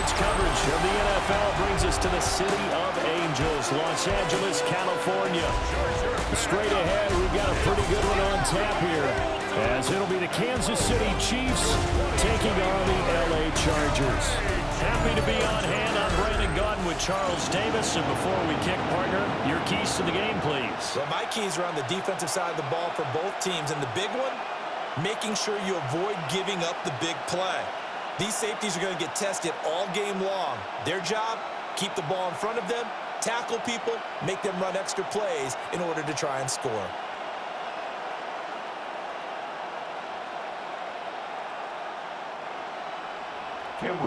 College coverage of the NFL brings us to the City of Angels, Los Angeles, California. Straight ahead, we've got a pretty good one on tap here, as it'll be the Kansas City Chiefs taking on the LA Chargers. Happy to be on hand. I'm Brandon Gaudin with Charles Davis. And before we kick, partner, your keys to the game, please. Well, my keys are on the defensive side of the ball for both teams. And the big one, making sure you avoid giving up the big play. These safeties are going to get tested all game long. Their job, keep the ball in front of them, tackle people, make them run extra plays in order to try and score.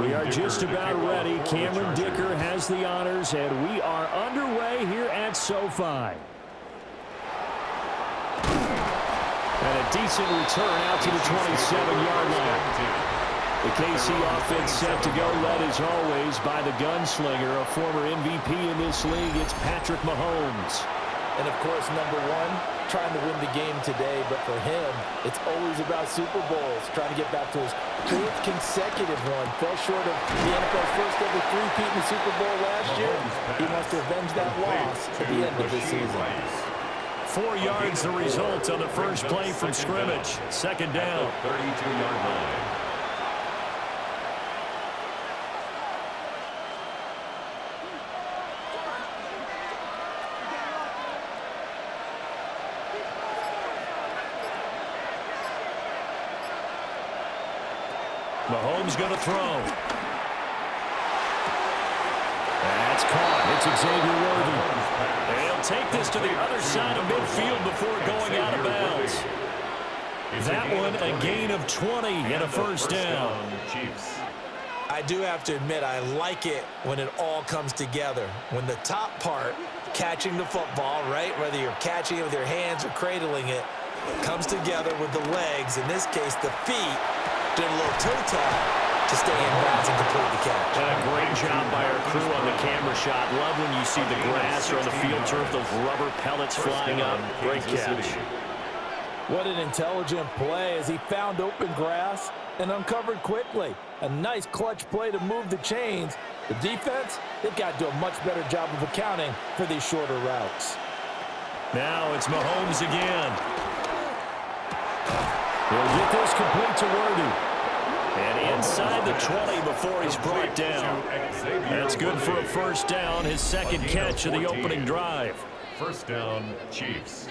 We are just about ready. Cameron Dicker has the honors, and we are underway here at SoFi. And a decent return out to the 27-yard line. The KC offense set to go, led as always by the gunslinger, a former MVP in this league. It's Patrick Mahomes. And, of course, number one, trying to win the game today. But for him, it's always about Super Bowls, trying to get back to his fourth consecutive one. Fell short of the NFL's first ever three-peat in the Super Bowl last year. He wants to avenge that loss at the end of this season. 4 yards the result on the first play from scrimmage. Second down. 32-yard line. Mahomes going to throw. That's caught. It's Xavier Worthy. And he'll take this to the other side of midfield before going out of bounds. That one a gain of 20 and a first down. I do have to admit, I like it when it all comes together. When the top part, catching the football, right, whether you're catching it with your hands or cradling it, comes together with the legs, in this case the feet, did a little toe tap to stay in bounds and complete the catch. And a great job by our crew on the camera shot. Love when you see the grass or on the field turf, those rubber pellets flying up. Great catch. What an intelligent play as he found open grass and uncovered quickly. A nice clutch play to move the chains. The defense, they've got to do a much better job of accounting for these shorter routes. Now it's Mahomes again. He'll get this complete to Worthy. And inside the 20 before he's brought down. That's good for a first down, his second catch of the opening drive. First down, Chiefs.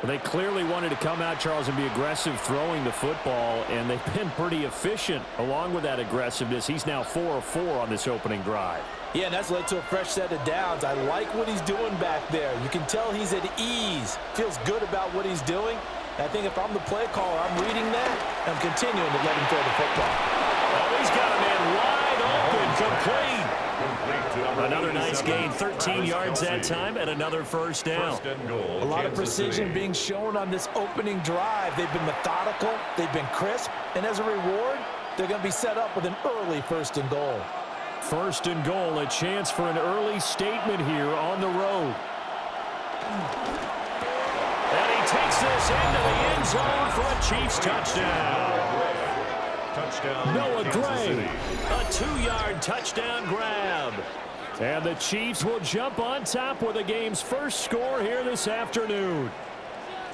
Well, they clearly wanted to come out, Charles, and be aggressive throwing the football, and they've been pretty efficient along with that aggressiveness. He's now 4 of 4 on this opening drive. Yeah, and that's led to a fresh set of downs. I like what he's doing back there. You can tell he's at ease, feels good about what he's doing. I think if I'm the play caller, I'm reading that, and I'm continuing to let him throw the football. Oh, he's got a man wide open, complete. Another nice gain, 13 yards that time, and another first down. A lot of precision being shown on this opening drive. They've been methodical, they've been crisp, and as a reward, they're going to be set up with an early first and goal. First and goal, a chance for an early statement here on the road. And he takes this into the end zone for a Chiefs touchdown. Noah Gray, a 2-yard touchdown grab. And the Chiefs will jump on top with the game's first score here this afternoon.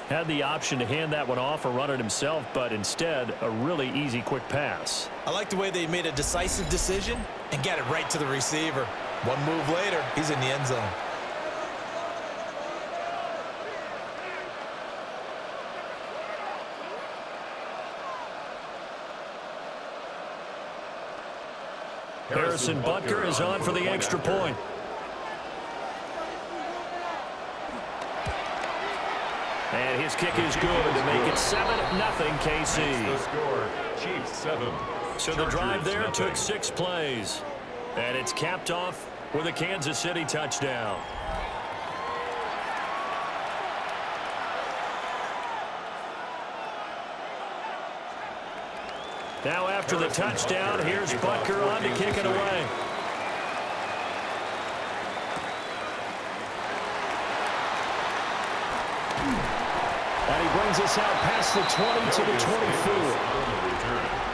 Had the option to hand that one off or run it himself, but instead, a really easy, quick pass. I like the way they made a decisive decision and got it right to the receiver. One move later, he's in the end zone. Harrison Butker is on for the extra point. And his kick is good to make it 7-0 KC. The score, Chiefs 7. So the drive there took 6 plays. And it's capped off with a Kansas City touchdown. Now after the touchdown, here's Butker on to kick it away. And he brings us out past the 20 to the 24.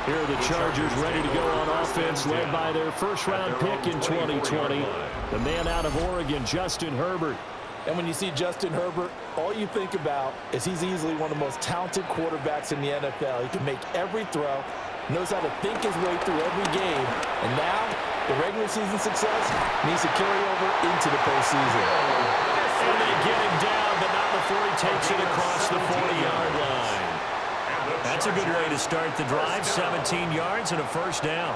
Here are the Chargers ready to go on offense, led by their first-round pick in 2020, the man out of Oregon, Justin Herbert. And when you see Justin Herbert, all you think about is he's easily one of the most talented quarterbacks in the NFL. He can make every throw, knows how to think his way through every game, and now the regular season success needs to carry over into the postseason. And they get him down, but not before he takes it across the 40-yard line. That's a good way to start the drive. 17 yards and a first down.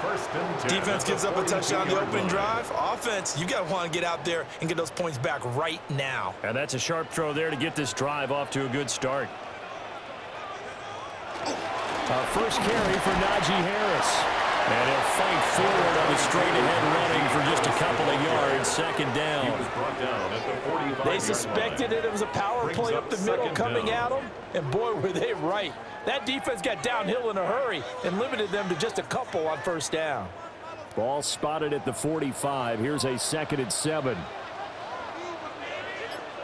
Defense gives up a touchdown the opening drive. Offense, you got to want to get out there and get those points back right now. And that's a sharp throw there to get this drive off to a good start. Our first carry for Najee Harris. And he'll fight forward on the straight-ahead running for just a couple of yards. Second down. They suspected it was a power play up the middle coming at them, and boy, were they right. That defense got downhill in a hurry and limited them to just a couple on first down. Ball spotted at the 45. Here's a 2nd and 7.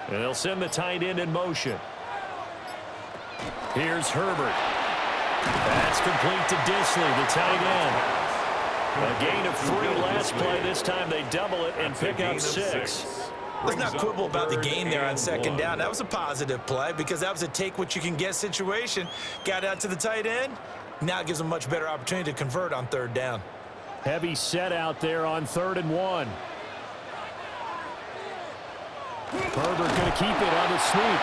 And they'll send the tight end in motion. Here's Herbert. That's complete to Disley, the tight end. A gain of 3 last play. This time they double it and pick up 6. Let's not quibble about the gain there on second down. That was a positive play because that was a take-what-you-can-get situation. Got out to the tight end. Now it gives them a much better opportunity to convert on third down. Heavy set out there on 3rd and 1. Herbert going to keep it on the sneak.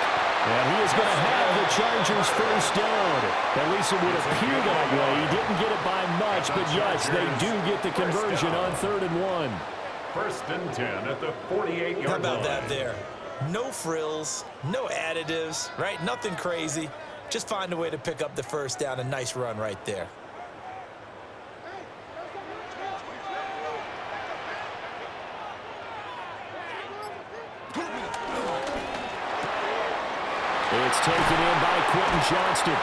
And he is going to have the Chargers first down. At least it would appear that way. He didn't get it by much, but yes, they do get the conversion on 3rd and 1. 1st and 10 at the 48-yard line. How about that there? No frills, no additives, right? Nothing crazy. Just find a way to pick up the first down. A nice run right there. It's taken in by Quentin Johnston.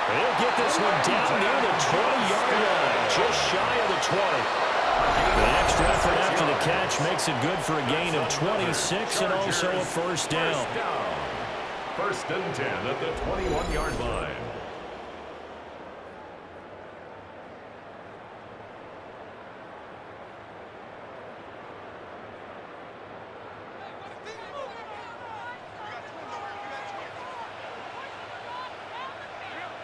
He'll get this one down near the 20-yard line, just shy of the 20. The extra effort after the catch makes it good for a gain of 26 and also a first down. 1st and 10 at the 21-yard line.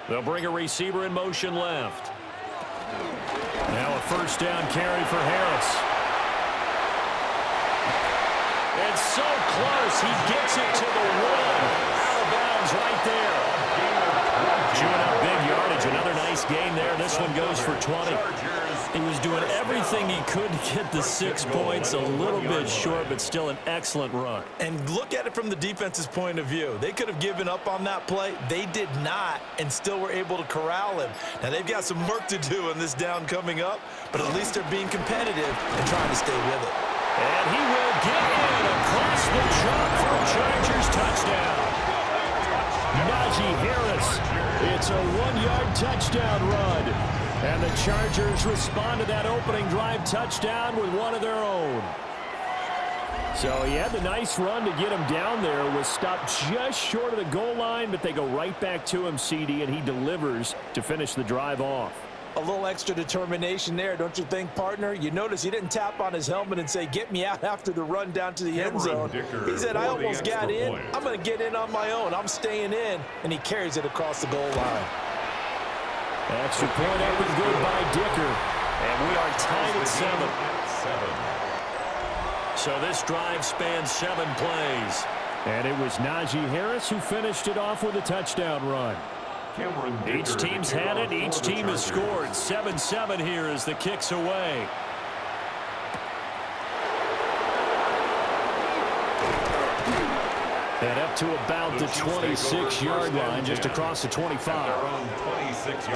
They'll bring a receiver in motion left. Now a first down carry for Harris. It's so close. He gets it to the 1. Out of bounds right there. Chewing up big yardage. Another nice gain there. This one goes for 20. He was doing everything he could to get the 6 points. A little bit short, but still an excellent run. And look at it from the defense's point of view. They could have given up on that play. They did not, and still were able to corral him. Now, they've got some work to do in this down coming up, but at least they're being competitive and trying to stay with it. And he will get in across the chalk for a Chargers touchdown. Najee Harris. It's a 1-yard touchdown run. And the Chargers respond to that opening drive touchdown with one of their own. So he had the nice run to get him down there. Was stopped just short of the goal line, but they go right back to him, CD, and he delivers to finish the drive off. A little extra determination there, don't you think, partner? You notice he didn't tap on his helmet and say, get me out after the run down to the end zone. He said, I almost got in. I'm going to get in on my own. I'm staying in. And he carries it across the goal line. Extra point up and good by Dicker. And we are tied at 7. So this drive spans 7 plays. And it was Najee Harris who finished it off with a touchdown run. Each team's had it. Each team has scored. 7-7 here as the kick's away. And up to about the 26-yard line, just across the 25.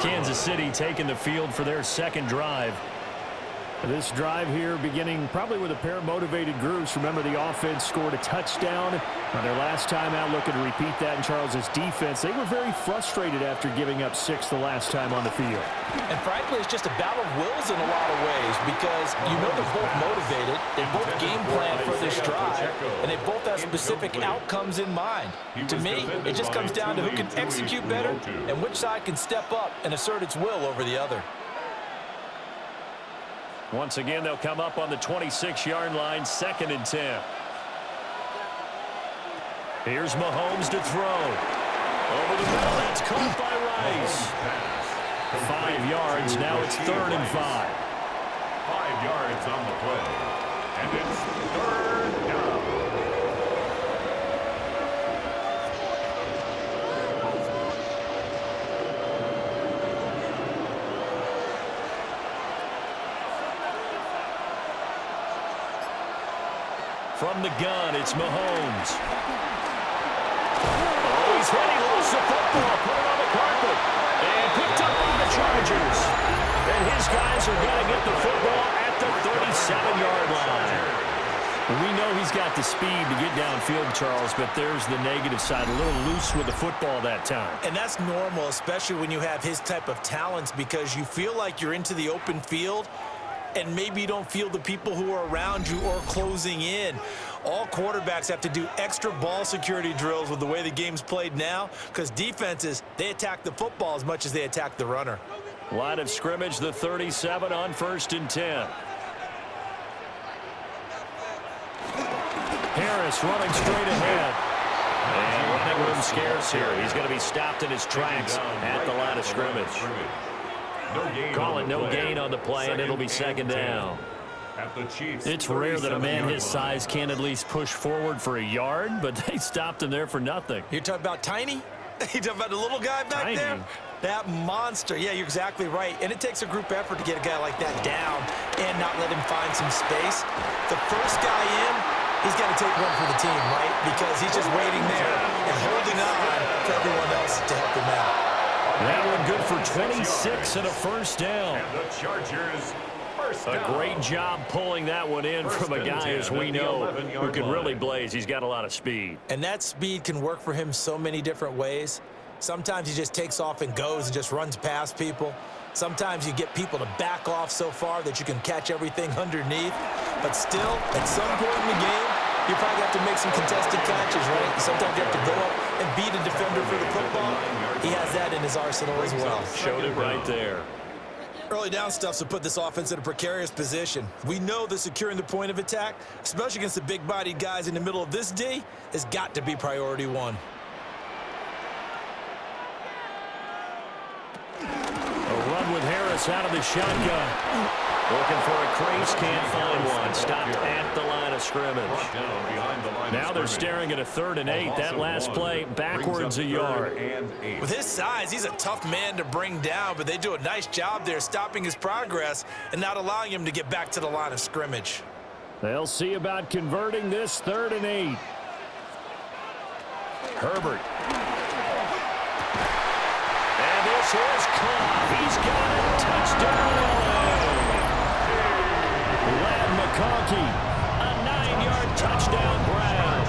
Kansas City taking the field for their second drive. This drive here beginning probably with a pair of motivated groups. Remember, the offense scored a touchdown on their last time out, looking to repeat that in Charles's defense. They were very frustrated after giving up 6 the last time on the field. And frankly, it's just a battle of wills in a lot of ways because you know they're both motivated. They both game plan for this drive, and they both have specific outcomes in mind. To me, it just comes down to who can execute better and which side can step up and assert its will over the other. Once again, they'll come up on the 26-yard line, 2nd and 10. Here's Mahomes to throw. Over the middle, that's caught by Rice. 5 yards, now it's 3rd and 5. 5 yards on the play. And it's 3rd down. From the gun, it's Mahomes. Oh, he's hit. He lost the football. Put it on the carpet. And picked up by the Chargers. And his guys are going to get the football at the 37-yard line. We know he's got the speed to get downfield, Charles, but there's the negative side. A little loose with the football that time. And that's normal, especially when you have his type of talents, because you feel like you're into the open field and maybe you don't feel the people who are around you or closing in. All quarterbacks have to do extra ball security drills with the way the game's played now, because defenses, they attack the football as much as they attack the runner. Line of scrimmage, the 37 on 1st and 10. Harris running straight ahead. And running room scarce here. He's going to be stopped in his tracks at the line of scrimmage. Call it no gain on the play, and it'll be 2nd down. It's rare that a man his size can at least push forward for a yard, but they stopped him there for nothing. You're talking about Tiny? You talking about the little guy back there? That monster. Yeah, you're exactly right. And it takes a group effort to get a guy like that down and not let him find some space. The first guy in, he's got to take one for the team, right? Because he's just waiting there and holding on for everyone else to help him out. That one good for 26 and a 1st down. And the Chargers, first down. A great job pulling that one in from a guy, as we know, who can really blaze. He's got a lot of speed. And that speed can work for him so many different ways. Sometimes he just takes off and goes and just runs past people. Sometimes you get people to back off so far that you can catch everything underneath. But still, at some point in the game, you probably have to make some contested catches, right? Sometimes you have to go up and beat a defender for the football. He has that in his arsenal as well. Showed it right there. Early down stuffs will put this offense in a precarious position. We know that securing the point of attack, especially against the big-bodied guys in the middle of this D, has got to be priority 1. A run with Harris out of the shotgun. Looking for a crease, can't find one. Stopped at the line of scrimmage. Now they're staring at a 3rd and 8. That last play, backwards a yard. With his size, he's a tough man to bring down, but they do a nice job there stopping his progress and not allowing him to get back to the line of scrimmage. They'll see about converting this 3rd and 8. Herbert. And this is caught. He's got it. Touchdown. McConkey, a 9-yard touchdown grab.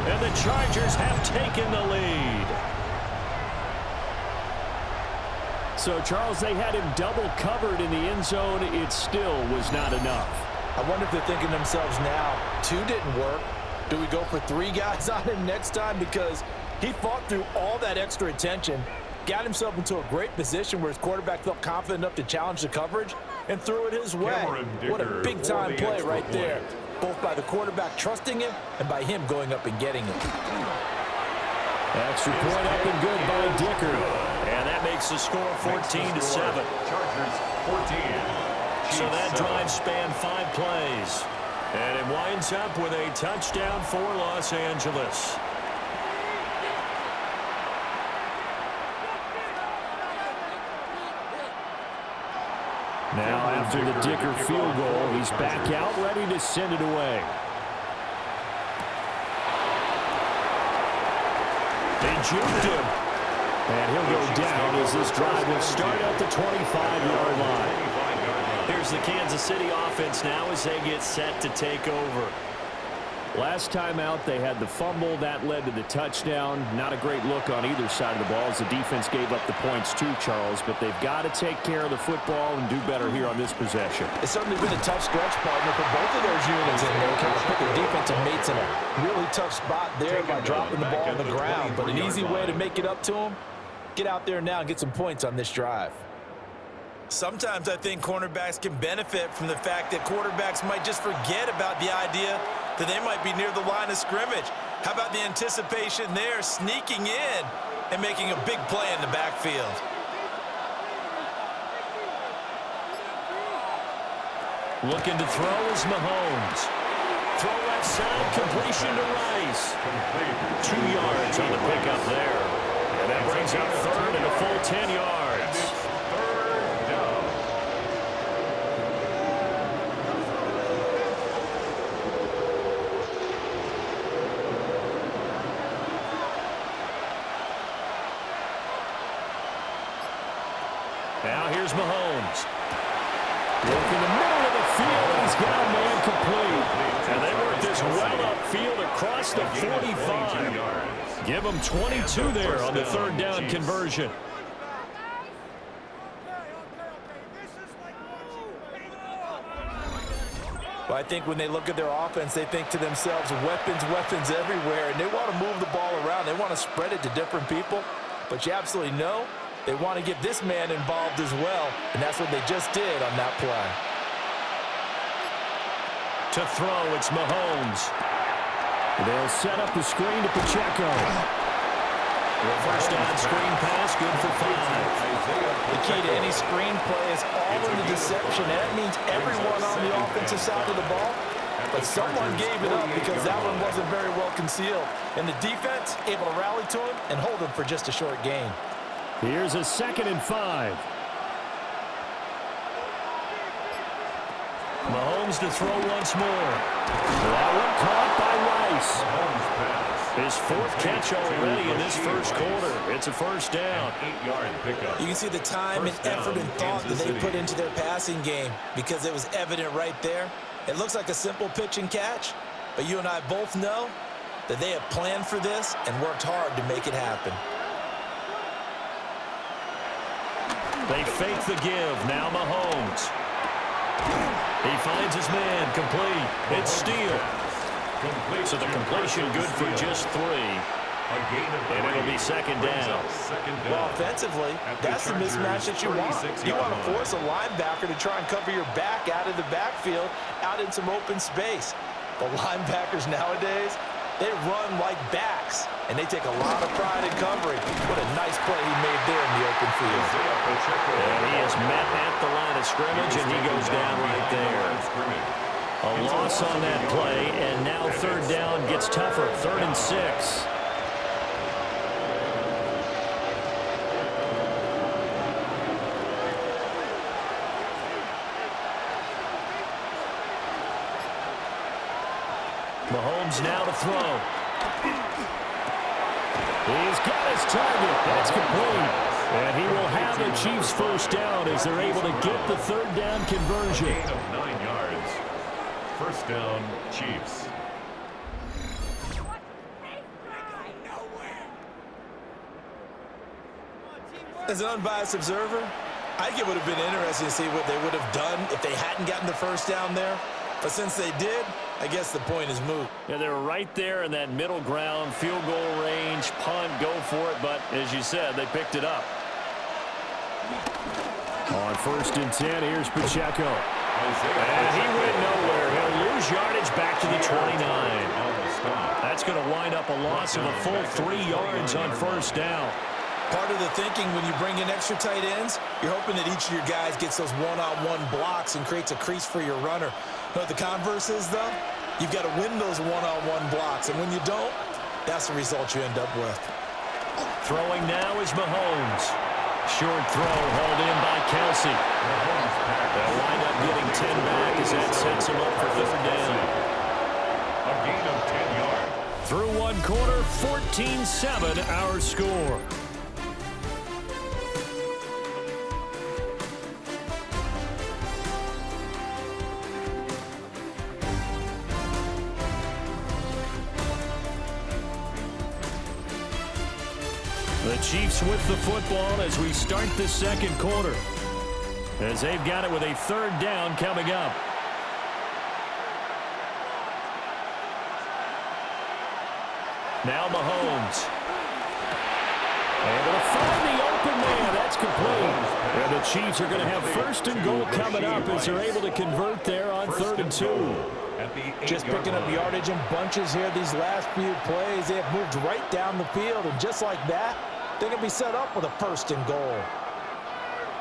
And the Chargers have taken the lead. So, Charles, they had him double covered in the end zone. It still was not enough. I wonder if they're thinking to themselves now, 2 didn't work. Do we go for 3 guys on him next time? Because he fought through all that extra attention, got himself into a great position where his quarterback felt confident enough to challenge the coverage and threw it his way. What a big-time play right there, both by the quarterback trusting him and by him going up and getting it. Extra point up and good by Dicker. And that makes the score 14-7. Chargers 14. So that drive spanned 5 plays. And it winds up with a touchdown for Los Angeles. Now after the Dicker field goal, he's back out, ready to send it away. They juked him. And he'll go down as this drive will start at the 25-yard line. Here's the Kansas City offense now as they get set to take over. Last time out, they had the fumble. That led to the touchdown. Not a great look on either side of the ball as the defense gave up the points too, Charles. But they've got to take care of the football and do better here on this possession. It's certainly been a tough stretch, partner, for both of those units. And they kind of put their defensive mates in a really tough spot there by dropping the ball on the ground. But an easy way to make it up to them, get out there now and get some points on this drive. Sometimes I think cornerbacks can benefit from the fact that quarterbacks might just forget about the idea that they might be near the line of scrimmage. How about the anticipation there, sneaking in and making a big play in the backfield? Looking to throw is Mahomes. Throw left side, completion to Rice. 2 yards on the pickup there. And that brings up third and a full 10 yards. Now here's Mahomes. Look in the middle of the field, and he's got a man complete. And they work this well upfield across the 45. Give them 22 there on the third down conversion. Well, I think when they look at their offense, they think to themselves, weapons, weapons everywhere, and they want to move the ball around. They want to spread it to different people, but you absolutely know they want to get this man involved as well, and that's what they just did on that play. To throw, it's Mahomes. They'll set up the screen to Pacheco. First down screen pass, good for 5. The key to any screen play is all in the deception. That means everyone on the offensive side of the ball, but someone gave it up because that one wasn't very well concealed. And the defense able to rally to him and hold him for just a short gain. Here's a 2nd and 5. Mahomes to throw once more. That one caught by Rice. His 4th catch already in this first quarter. It's a first down. 8-yard pickup. You can see the time and effort and thought that they put into their passing game because it was evident right there. It looks like a simple pitch and catch, but you and I both know that they have planned for this and worked hard to make it happen. They fake the give. Now Mahomes. He finds his man. Complete. It's Steele. So the completion good for just 3. And it'll be second down. Well, offensively, that's the mismatch that you want. You want to force a linebacker to try and cover your back out of the backfield, out in some open space. The linebackers nowadays, they run like backs, and they take a lot of pride in covering. What a nice play he made there in the open field. And he is met at the line of scrimmage, and he goes down right there. A loss on that play, and now third down gets tougher. 3rd and 6. Mahomes now to throw. He's got his target. That's complete. And he will have the Chiefs first down as they're able to get the third down conversion. Gain of 9 yards. First down, Chiefs. As an unbiased observer, I think it would have been interesting to see what they would have done if they hadn't gotten the first down there. But since they did, I guess the point is moot. Yeah, they were right there in that middle ground, field goal range, punt, go for it. But as you said, they picked it up. On 1st and 10, here's Pacheco. And he went nowhere. He'll lose yardage back to the 29. That's going to wind up a loss of a full 3 yards on first down. Part of the thinking when you bring in extra tight ends, you're hoping that each of your guys gets those one-on-one blocks and creates a crease for your runner. But the converse is, though, you've got to win those one-on-one blocks. And when you don't, that's the result you end up with. Throwing now is Mahomes. Short throw held in by Kelsey. They'll wind up getting 10 back as that sets him up for third down. A gain of 10 yards. Through one quarter, 14-7 our score. The Chiefs with the football as we start the second quarter, as they've got it with a third down coming up. Now Mahomes. And going to find the open man. That's complete. And the Chiefs are going to have first and goal coming up as they're able to convert there on 3rd and 2. Just picking up yardage in bunches here these last few plays. They have moved right down the field, and just like that, they're going to be set up with a first and goal.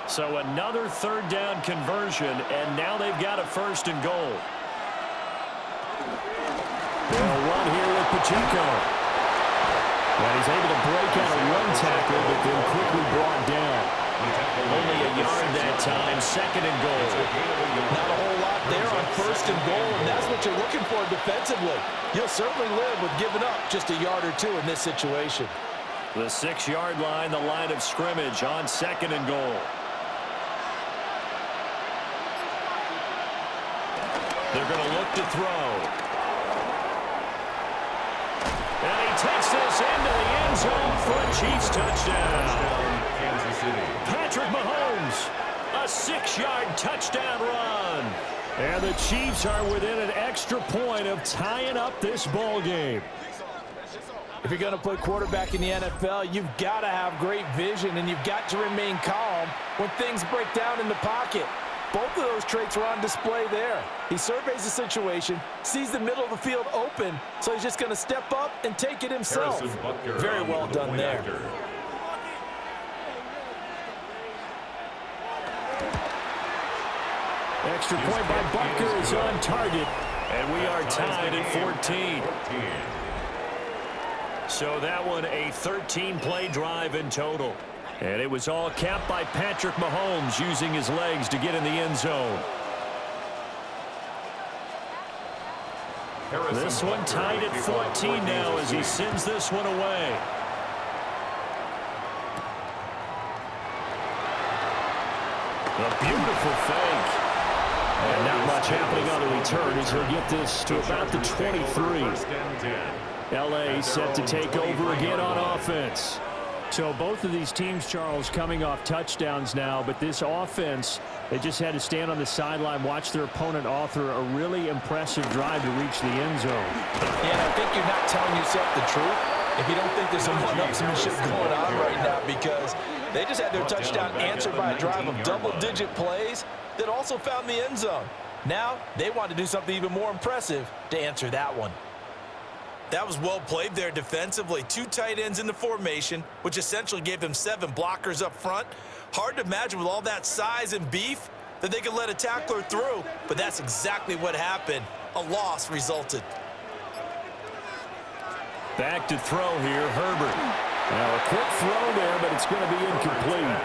So another third down conversion, and now they've got a first and goal. They'll run here with Pacheco. And he's able to break out a run tackle, but then quickly brought down. Only a yard that time, 2nd and goal. Not a whole lot there on 1st and goal, and that's what you're looking for defensively. You'll certainly live with giving up just a yard or 2 in this situation. The 6-yard line, the line of scrimmage on 2nd and goal. They're going to look to throw. And he takes this into the end zone for a Chiefs touchdown. Kansas City. Patrick Mahomes, a 6-yard touchdown run. And the Chiefs are within an extra point of tying up this ball game. If you're going to play quarterback in the NFL, you've got to have great vision, and you've got to remain calm when things break down in the pocket. Both of those traits are on display there. He surveys the situation, sees the middle of the field open, so he's just going to step up and take it himself. Very well done there. Extra point by Butker is on target, and we are tied at 14. So that one a 13-play drive in total. And it was all capped by Patrick Mahomes using his legs to get in the end zone. This one tied at 14 now as he sends this one away. A beautiful fake. And not much happening on the return as he'll get this to about the 23. L.A. set to take over again on offense. So both of these teams, Charles, coming off touchdowns now, but this offense, they just had to stand on the sideline, watch their opponent author a really impressive drive to reach the end zone. Yeah, I think you're not telling yourself the truth if you don't think there's some one-upsmanship going on right now, because they just had their touchdown answered by a drive of double-digit plays that also found the end zone. Now they want to do something even more impressive to answer that one. That was well played there defensively. 2 tight ends in the formation, which essentially gave them 7 blockers up front. Hard to imagine with all that size and beef that they could let a tackler through, but that's exactly what happened. A loss resulted. Back to throw here, Herbert. Now a quick throw there, but it's going to be incomplete.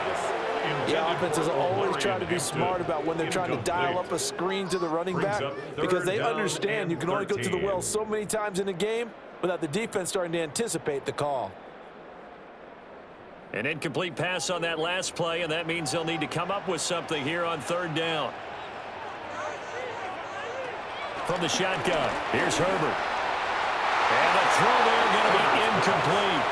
Yeah, offenses always try to be smart about when they're trying to dial up a screen to the running back, because they understand you can only go to the well so many times in a game without the defense starting to anticipate the call. An incomplete pass on that last play, and that means they'll need to come up with something here on 3rd down. From the shotgun, here's Herbert. And the throw there going to be incomplete.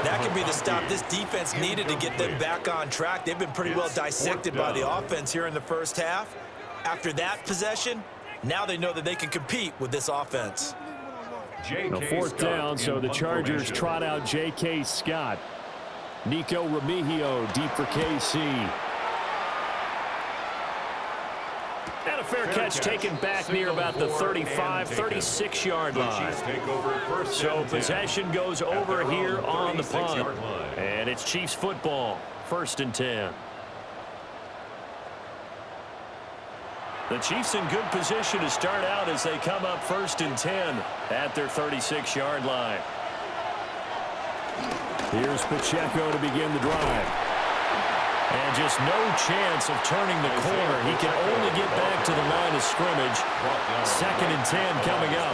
That could be the stop this defense needed to get them back on track. They've been pretty well dissected by the offense here in the first half. After that possession, now they know that they can compete with this offense. A 4th down, so the Chargers trot out J.K. Scott. Nico Remigio deep for KC. And a fair catch taken back near about the 35, 36-yard line. So possession goes over here on the punt. And it's Chiefs football, 1st and 10. The Chiefs in good position to start out as they come up 1st and 10 at their 36-yard line. Here's Pacheco to begin the drive. And just no chance of turning the corner. He can only get back to the line of scrimmage. 2nd and 10 coming up.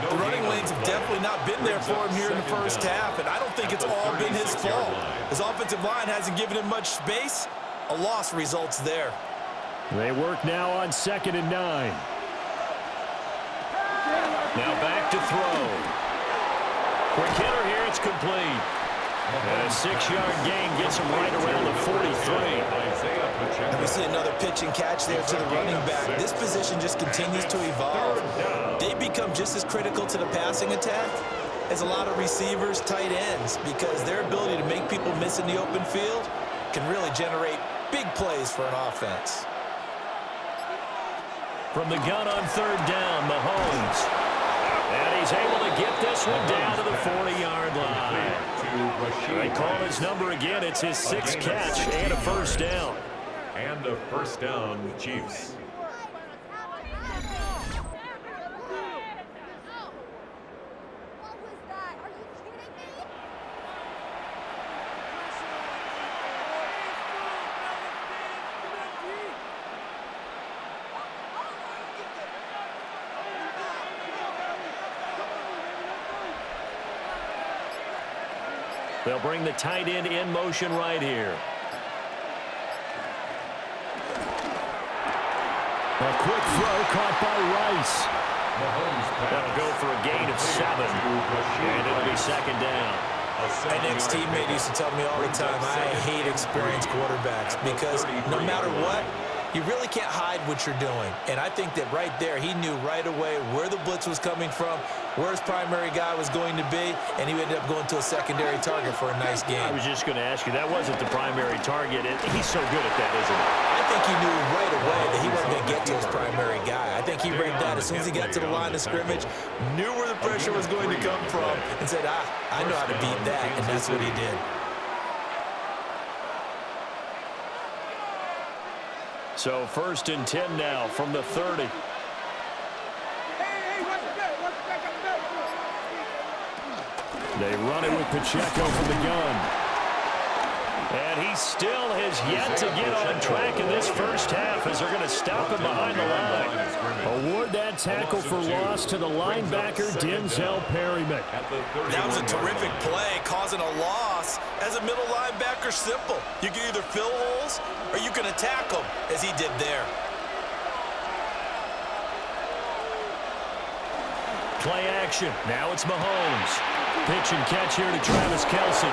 The running lanes have definitely not been there for him here in the first half, and I don't think it's all been his fault. His offensive line hasn't given him much space. A loss results there. They work now on 2nd and 9. Now back to throw. Quick hitter here. It's complete. And a 6-yard gain gets him right around the 43. And we see another pitch and catch there to the running back. This position just continues to evolve. They become just as critical to the passing attack as a lot of receivers, tight ends, because their ability to make people miss in the open field can really generate big plays for an offense. From the gun on 3rd down, Mahomes. And he's able to get this one down to the 40-yard line. They call his number again. It's his 6th catch and a first down. And a first down, Chiefs. They'll bring the tight end in motion right here. A quick throw caught by Rice. That'll go for a gain of 7. And it'll be 2nd down. My next teammate used to tell me all the time, I hate experienced quarterbacks because no matter what, you really can't hide what you're doing. And I think that right there, he knew right away where the blitz was coming from, where his primary guy was going to be, and he ended up going to a secondary target for a nice game. I was just going to ask you, that wasn't the primary target. He's so good at that, isn't he? I think he knew right away that he wasn't going to get to his primary guy. I think he read that as soon as he got to the line of scrimmage, knew where the pressure was going to come from, and said, I know how to beat that, and that's what he did. So 1st and 10 now from the 30. They run it with Pacheco from the gun. And he still has yet to get on track in this first half as they're going to stop him behind the line. Award that tackle for loss to the linebacker, Denzel Perryman. That was a terrific play, causing a loss. As a middle linebacker, simple. You can either fill holes or you can attack them, as he did there. Play action. Now it's Mahomes. Pitch and catch here to Travis Kelce.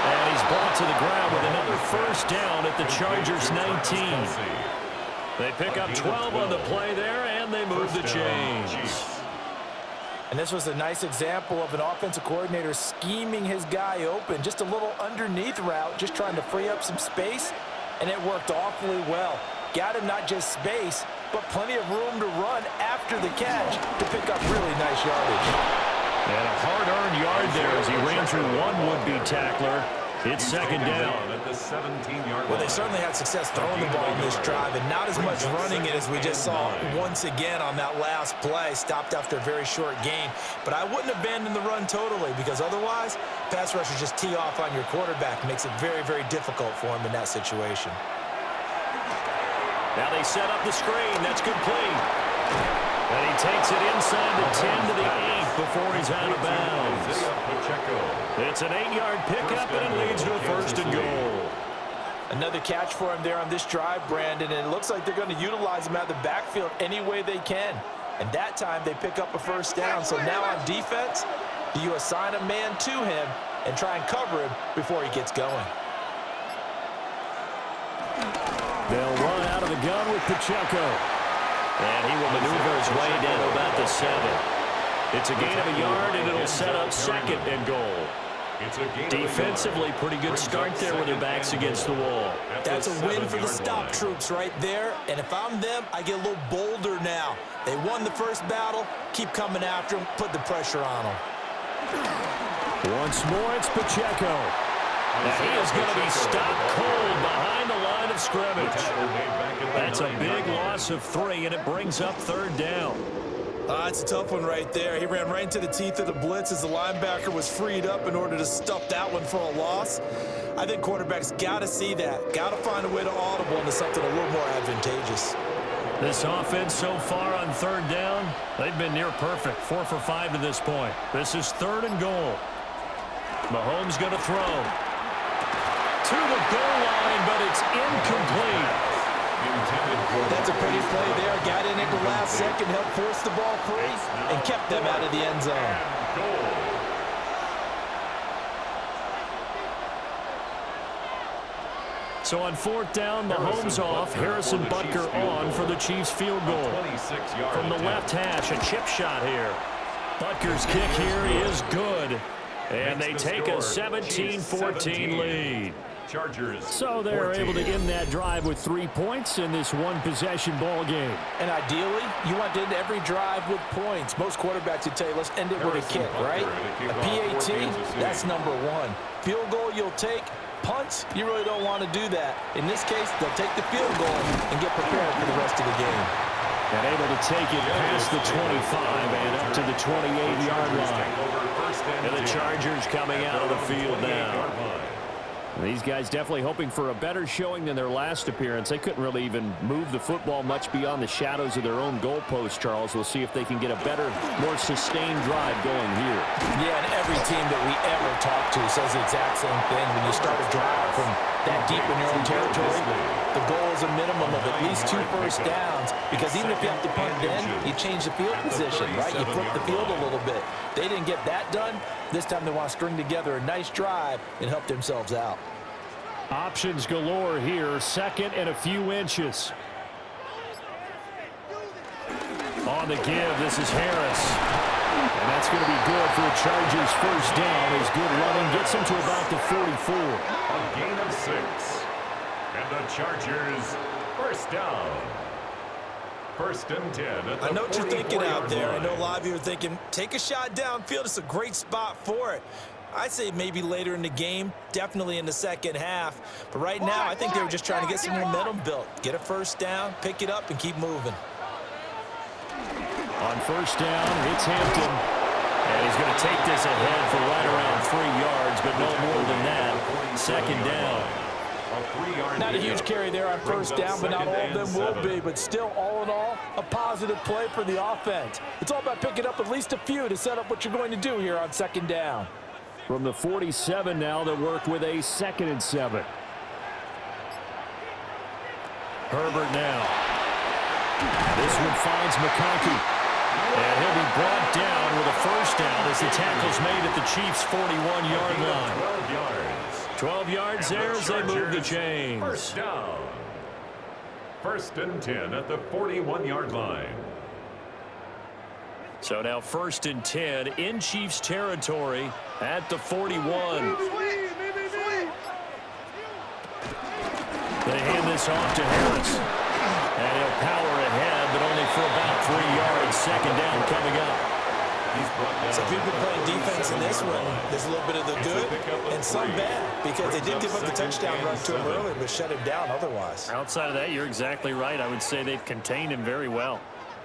And he's brought to the ground with another first down at the Chargers' 19. They pick up 12 on the play there, and they move the chains. And this was a nice example of an offensive coordinator scheming his guy open. Just a little underneath route, just trying to free up some space, and it worked awfully well. Got him not just space, but plenty of room to run after the catch to pick up really nice yardage. And a hard-earned yard there as he ran through one would-be tackler. It's 2nd down. Well, they certainly had success throwing the ball in this drive, and not as much running it as we just saw once again on that last play. Stopped after a very short gain. But I wouldn't abandon the run totally, because otherwise, pass rushers just tee off on your quarterback. Makes it very, very difficult for him in that situation. Now they set up the screen. That's complete. And he takes it inside the 10 to the 8 before he's out of bounds. It's an 8-yard pickup, and it leads to a 1st and goal. Another catch for him there on this drive, Brandon, and it looks like they're going to utilize him out of the backfield any way they can. And that time they pick up a first down. So now on defense, do you assign a man to him and try and cover him before he gets going? They'll run out of the gun with Pacheco. And he will maneuver his way down to about the 7. It's a gain of a yard, and it'll set up 2nd and goal. Defensively, pretty good start there with their backs against the wall. That's a win for the stop troops right there. And if I'm them, I get a little bolder now. They won the first battle. Keep coming after them. Put the pressure on them. Once more, it's Pacheco. And he is going to be stopped cold behind the line of scrimmage. That's a big loss of 3, and it brings up 3rd down. It's a tough one right there. He ran right into the teeth of the blitz as the linebacker was freed up in order to stuff that one for a loss. I think quarterbacks got to see that. Got to find a way to audible into something a little more advantageous. This offense so far on 3rd down, they've been near perfect. 4 for 5 to this point. This is 3rd and goal. Mahomes going to throw. To the goal line, but it's incomplete. That's a pretty play there. Got in at the last second, helped force the ball free, and kept them out of the end zone. So on 4th down, Mahomes off. Harrison Butker on for the Chiefs field goal. From the left hash, a chip shot here. Butker's kick here is good. And they take a 17-14 lead. So they're able to end that drive with 3 points in this one-possession ball game. And ideally, you want to end every drive with points. Most quarterbacks would tell you, let's end it with a kick, right? A PAT, that's number 1. Field goal you'll take. Punts, you really don't want to do that. In this case, they'll take the field goal and get prepared for the rest of the game. And able to take it past the 25 and up to the 28-yard line. And the Chargers coming out of the field now. These guys definitely hoping for a better showing than their last appearance. They couldn't really even move the football much beyond the shadows of their own goalpost, Charles. We'll see if they can get a better, more sustained drive going here. Yeah, and every team that we ever talk to says the exact same thing. When you start a drive from that deep in your own territory, the goal is a minimum of at least 2 first downs, because even if you have to punt then, you change the field position, right? You flip the field a little bit. They didn't get that done. This time they want to string together a nice drive and help themselves out. Options galore here. 2nd and a few inches. On the give, this is Harris. And that's going to be good for the Chargers' first down. His good running gets him to about the 44. A gain of 6. And the Chargers first down. 1st and 10. I know what you're thinking out there. I know a lot of you are thinking, take a shot downfield. It's a great spot for it. I'd say maybe later in the game, definitely in the second half. But right now, I think they were just trying to get some momentum built. Get a first down, pick it up, and keep moving. On 1st down, it's Hampton. And he's going to take this ahead for right around 3 yards, but no more than that. 2nd down. Not a huge carry there on 1st down, but not all of them will be. But still, all in all, a positive play for the offense. It's all about picking up at least a few to set up what you're going to do here on 2nd down. From the 47 now, they'll work with a 2nd and 7. Herbert now. This one finds McConkey. And he'll be brought down with a first down as the tackle's made at the Chiefs' 41-yard line. 12 yards there as they move the chains. First down. 1st and 10 at the 41-yard line. So now 1st and 10 in Chiefs territory at the 41. They hand this off to Harris. And he'll power ahead, but only for about 3 yards. 2nd down coming up. So people playing defense in this one, there's a little bit of the good and some bad, because they did give up the touchdown run to him earlier, but shut him down otherwise. Outside of that, you're exactly right. I would say they've contained him very well.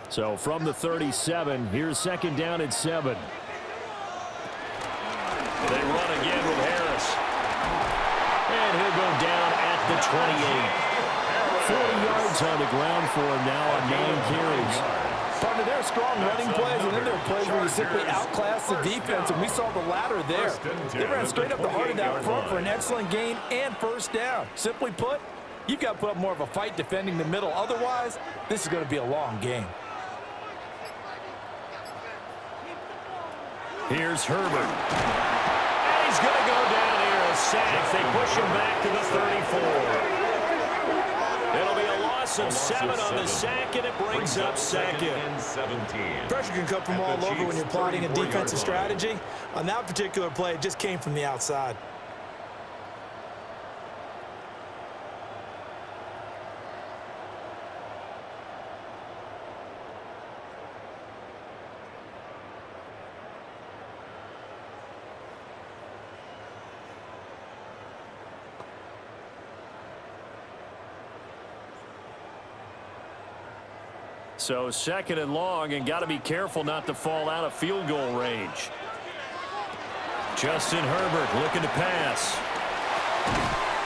So from the 37, here's 2nd down at 7. They run again with Harris. And he'll go down at the 28. 40 yards on the ground for him now on 9 carries. Partner, there are strong running plays, and then there are plays where you simply outclass the defense, and we saw the latter there. They ran straight up the heart of that front for an excellent gain and first down. Simply put, you've got to put up more of a fight defending the middle. Otherwise, this is going to be a long game. Here's Herbert. And he's going to go down here, a sack. They push him back to the 34. It'll be a loss of 7 on the sack, and it brings up 2nd. 17. Pressure can come from all over when you're plotting a defensive strategy. On that particular play, it just came from the outside. So 2nd and long, and got to be careful not to fall out of field goal range. Justin Herbert looking to pass.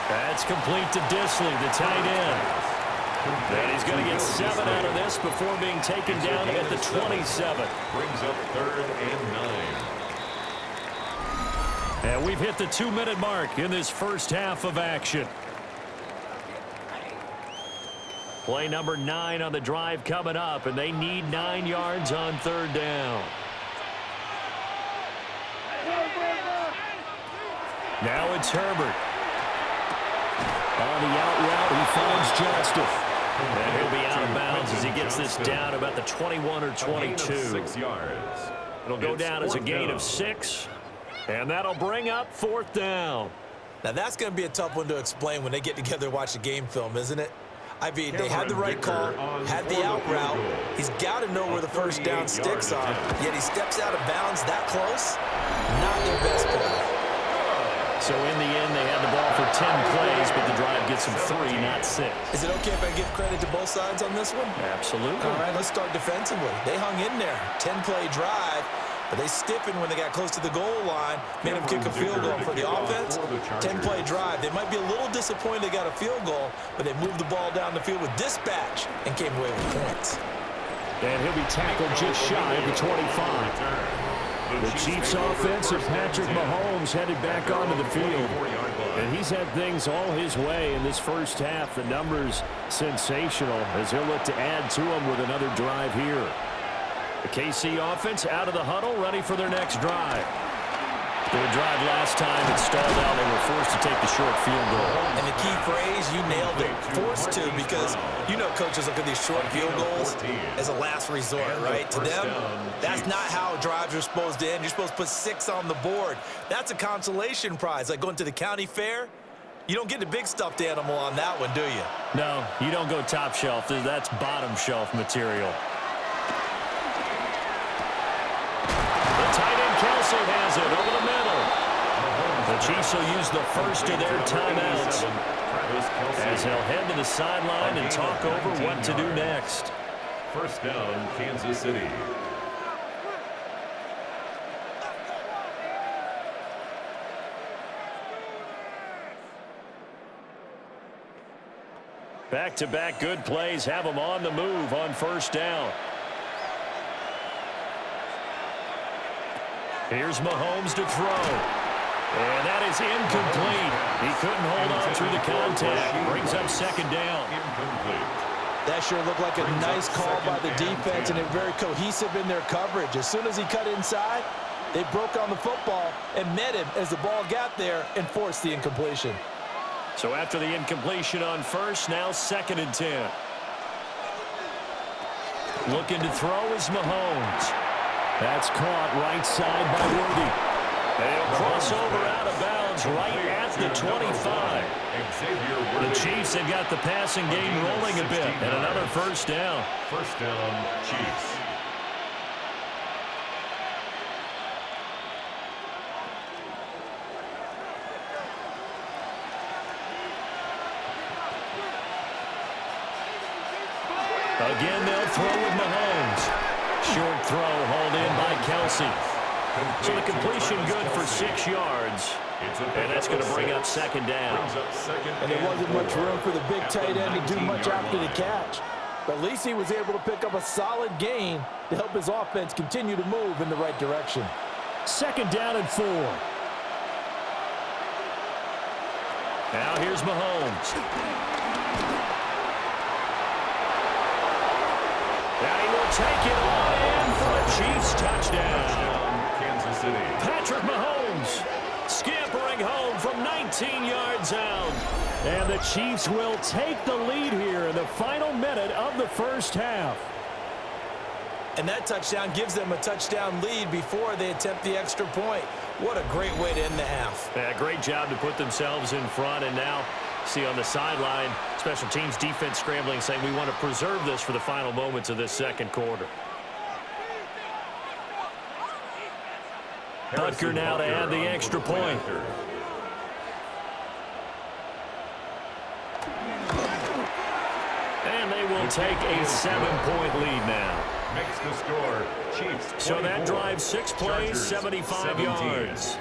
That's complete to Disley, the tight end. And he's going to get 7 out of this before being taken down at the 27. Brings up 3rd and 9. And we've hit the 2-minute mark in this first half of action. Play number 9 on the drive coming up, and they need 9 yards on 3rd down. Now it's Herbert. On the out route, he finds Johnston. And he'll be out of bounds as he gets this down about the 21 or 22. 6 yards. It'll go down as a gain of 6. And that'll bring up 4th down. Now, that's going to be a tough one to explain when they get together and watch the game film, isn't it? I mean, they had the right call, had the out route. He's got to know where the first down sticks are, yet he steps out of bounds that close. Not their best play. So in the end, they had the ball for 10 plays, but the drive gets them 3, not 6. Is it okay if I give credit to both sides on this one? Absolutely. All right, let's start defensively. They hung in there. 10-play drive, but they stiffened when they got close to the goal line, made them kick a field goal for the offense. 10-play drive. They might be a little disappointed they got a field goal, but they moved the ball down the field with dispatch and came away with points. And he'll be tackled just shy of the 25. The Chiefs offense and Patrick Mahomes headed back onto the field. And he's had things all his way in this first half. The numbers sensational as he'll look to add to them with another drive here. The KC offense out of the huddle, ready for their next drive. Their drive last time, it stalled out. They were forced to take the short field goal. And the key phrase, you nailed it, forced to, because you know coaches look at these short field goals as a last resort, right? To them, that's not how drives are supposed to end. You're supposed to put 6 on the board. That's a consolation prize, like going to the county fair. You don't get the big stuffed animal on that one, do you? No, you don't go top shelf. That's bottom shelf material. Kelsey has it over the middle. The Chiefs will use the first of their timeouts as they'll head to the sideline and talk over what to do next. First down, Kansas City. Back-to-back good plays have them on the move on first down. Here's Mahomes to throw. And that is incomplete. He couldn't hold on through the contact. Brings up second down. Incomplete. That sure looked like a nice call by the defense, and they're very cohesive in their coverage. As soon as he cut inside, they broke on the football and met him as the ball got there and forced the incompletion. So after the incompletion on first, now 2nd and 10. Looking to throw is Mahomes. That's caught right side by Worthy. They'll cross over out of bounds right at the 25. The Chiefs have got the passing game rolling a bit, and another first down. First down, Chiefs. Again, they'll throw with Mahomes. Short throw hauled in by Kelsey. So the completion good for 6 yards. And that's going to bring up second down. And there wasn't much room for the big tight end to do much after the catch. But at least he was able to pick up a solid gain to help his offense continue to move in the right direction. Second down and 4. Now here's Mahomes. Now he will take it on in for a Chiefs touchdown. Kansas City. Patrick Mahomes scampering home from 19 yards out. And the Chiefs will take the lead here in the final minute of the first half. And that touchdown gives them a touchdown lead before they attempt the extra point. What a great way to end the half. Yeah, great job to put themselves in front, and now see on the sideline, special teams defense scrambling, saying we want to preserve this for the final moments of this second quarter. Butker now to add the extra point. And they will take a 7-point lead now. Makes the score, Chiefs 24. So that drive 6 plays, Chargers 75 yards.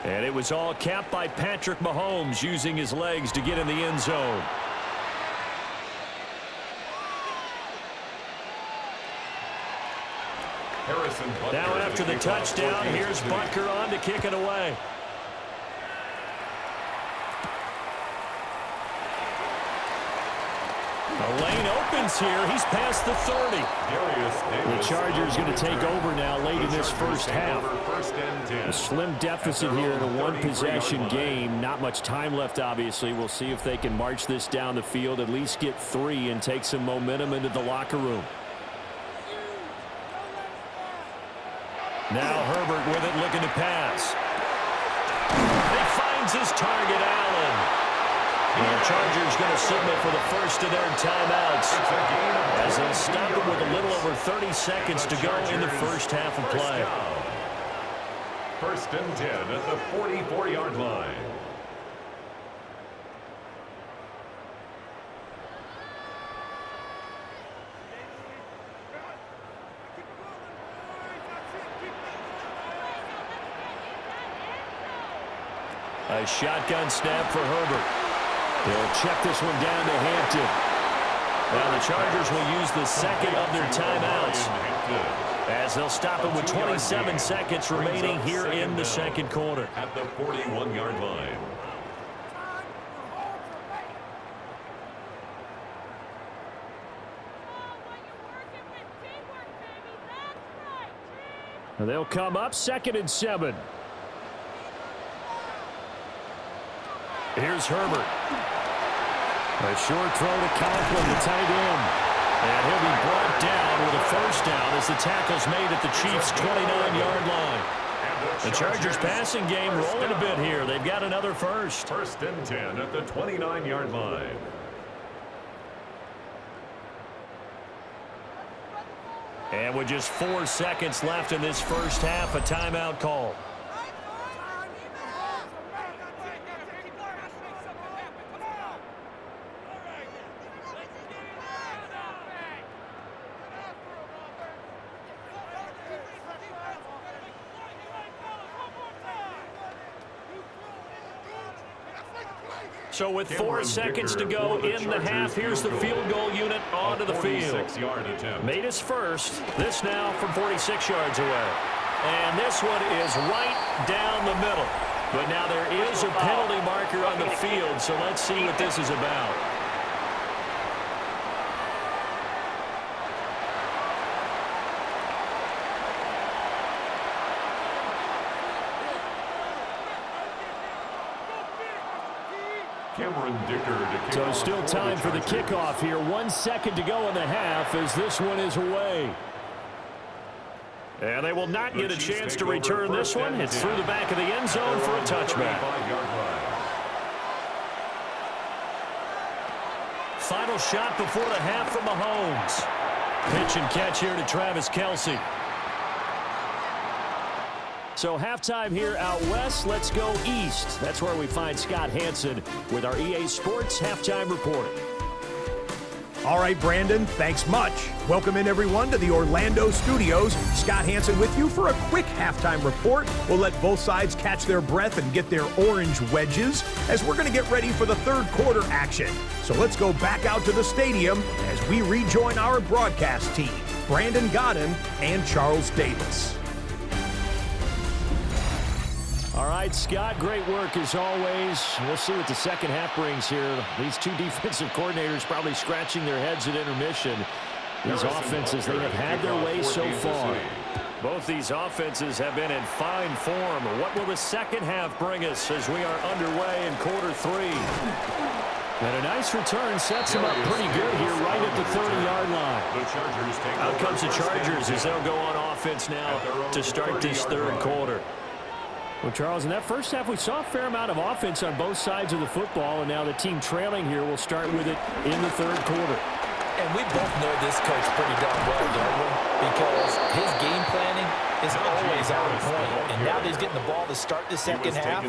And it was all capped by Patrick Mahomes using his legs to get in the end zone. Now after the touchdown, here's Butker on to kick it away. The lane opens here. He's past the 30. The Chargers going to take over now late in this first half. A slim deficit here in a one-possession game. Not much time left, obviously. We'll see if they can march this down the field, at least get 3, and take some momentum into the locker room. Now Herbert with it, looking to pass. He finds his target, Allen. The Chargers going to signal for the first of their timeouts as they'll stop it with a little over 30 seconds to go in the first half of play. First and 10 at the 44-yard line. A shotgun snap for Herbert. They'll check this one down to Hampton. Now the Chargers will use the second of their timeouts as they'll stop it with 27 seconds remaining here in the second quarter. At the 41-yard line. And they'll come up 2nd and 7. Here's Herbert. A short throw to Conklin, the tight end. And he'll be brought down with a first down as the tackle's made at the Chiefs' 29-yard line. The Chargers passing game rolling a bit here. They've got another first. First and 10 at the 29-yard line. And with just 4 seconds left in this first half, a timeout call. So with 4 seconds to go in the half, here's the field goal unit onto the field. Made his first. This now from 46 yards away. And this one is right down the middle. But now there is a penalty marker on the field, so let's see what this is about. So still time for the kickoff here. 1 second to go in the half as this one is away. And they will not get a chance to return this one. It's through the back of the end zone for a touchback. Final shot before the half from Mahomes. Pitch and catch here to Travis Kelce. So halftime here out west. Let's go east. That's where we find Scott Hansen with our EA Sports Halftime Report. All right, Brandon, thanks much. Welcome in, everyone, to the Orlando studios. Scott Hansen with you for a quick halftime report. We'll let both sides catch their breath and get their orange wedges as we're going to get ready for the third quarter action. So let's go back out to the stadium as we rejoin our broadcast team, Brandon Godden and Charles Davis. All right, Scott, great work as always. We'll see what the second half brings here. These two defensive coordinators probably scratching their heads at intermission. These offenses, they have had their way so far. Both these offenses have been in fine form. What will the second half bring us as we are underway in quarter 3? And a nice return sets them up pretty good here right at the 30-yard line. Out comes the Chargers as they'll go on offense now to start this third quarter. Well, Charles, in that first half, we saw a fair amount of offense on both sides of the football, and now the team trailing here will start with it in the third quarter. And we both know this coach pretty darn well, don't we? Because his game planning is always on point. And now that he's getting the ball to start the second half,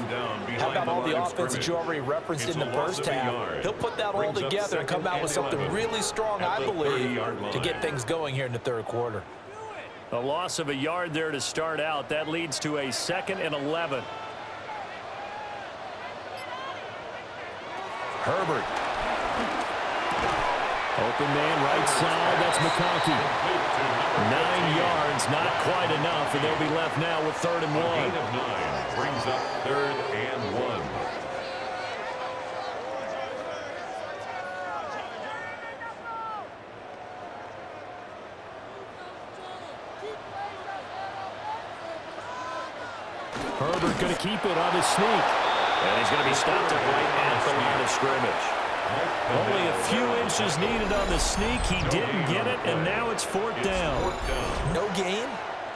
how about all the offense that you already referenced in the first half? He'll put that all together and come out with something really strong, I believe, to get things going here in the third quarter. A loss of a yard there to start out. That leads to a 2nd and 11. Herbert. Open man right side. That's McConkey. 9 yards, not quite enough, and they'll be left now with 3rd and 1. Gain of 9 brings up 3rd and 1. Herbert going to keep it on his sneak. And he's going to be stopped up right at the line of scrimmage. Only a few inches needed on the sneak. He didn't get it, and now it's 4th down. No gain?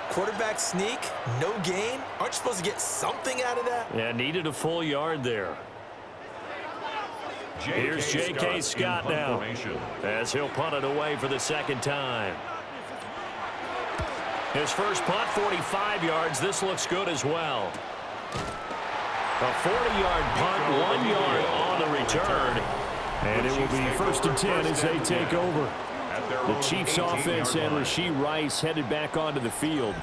Quarterback sneak? No gain? Aren't you supposed to get something out of that? Yeah, needed a full yard there. Here's J.K. Scott now, as he'll punt it away for the 2nd time. His first punt, 45 yards. This looks good as well. A 40-yard punt, 1 yard on the return. And it will be 1st and 10 as they take over. The Chiefs offense and Rashee Rice headed back onto the field.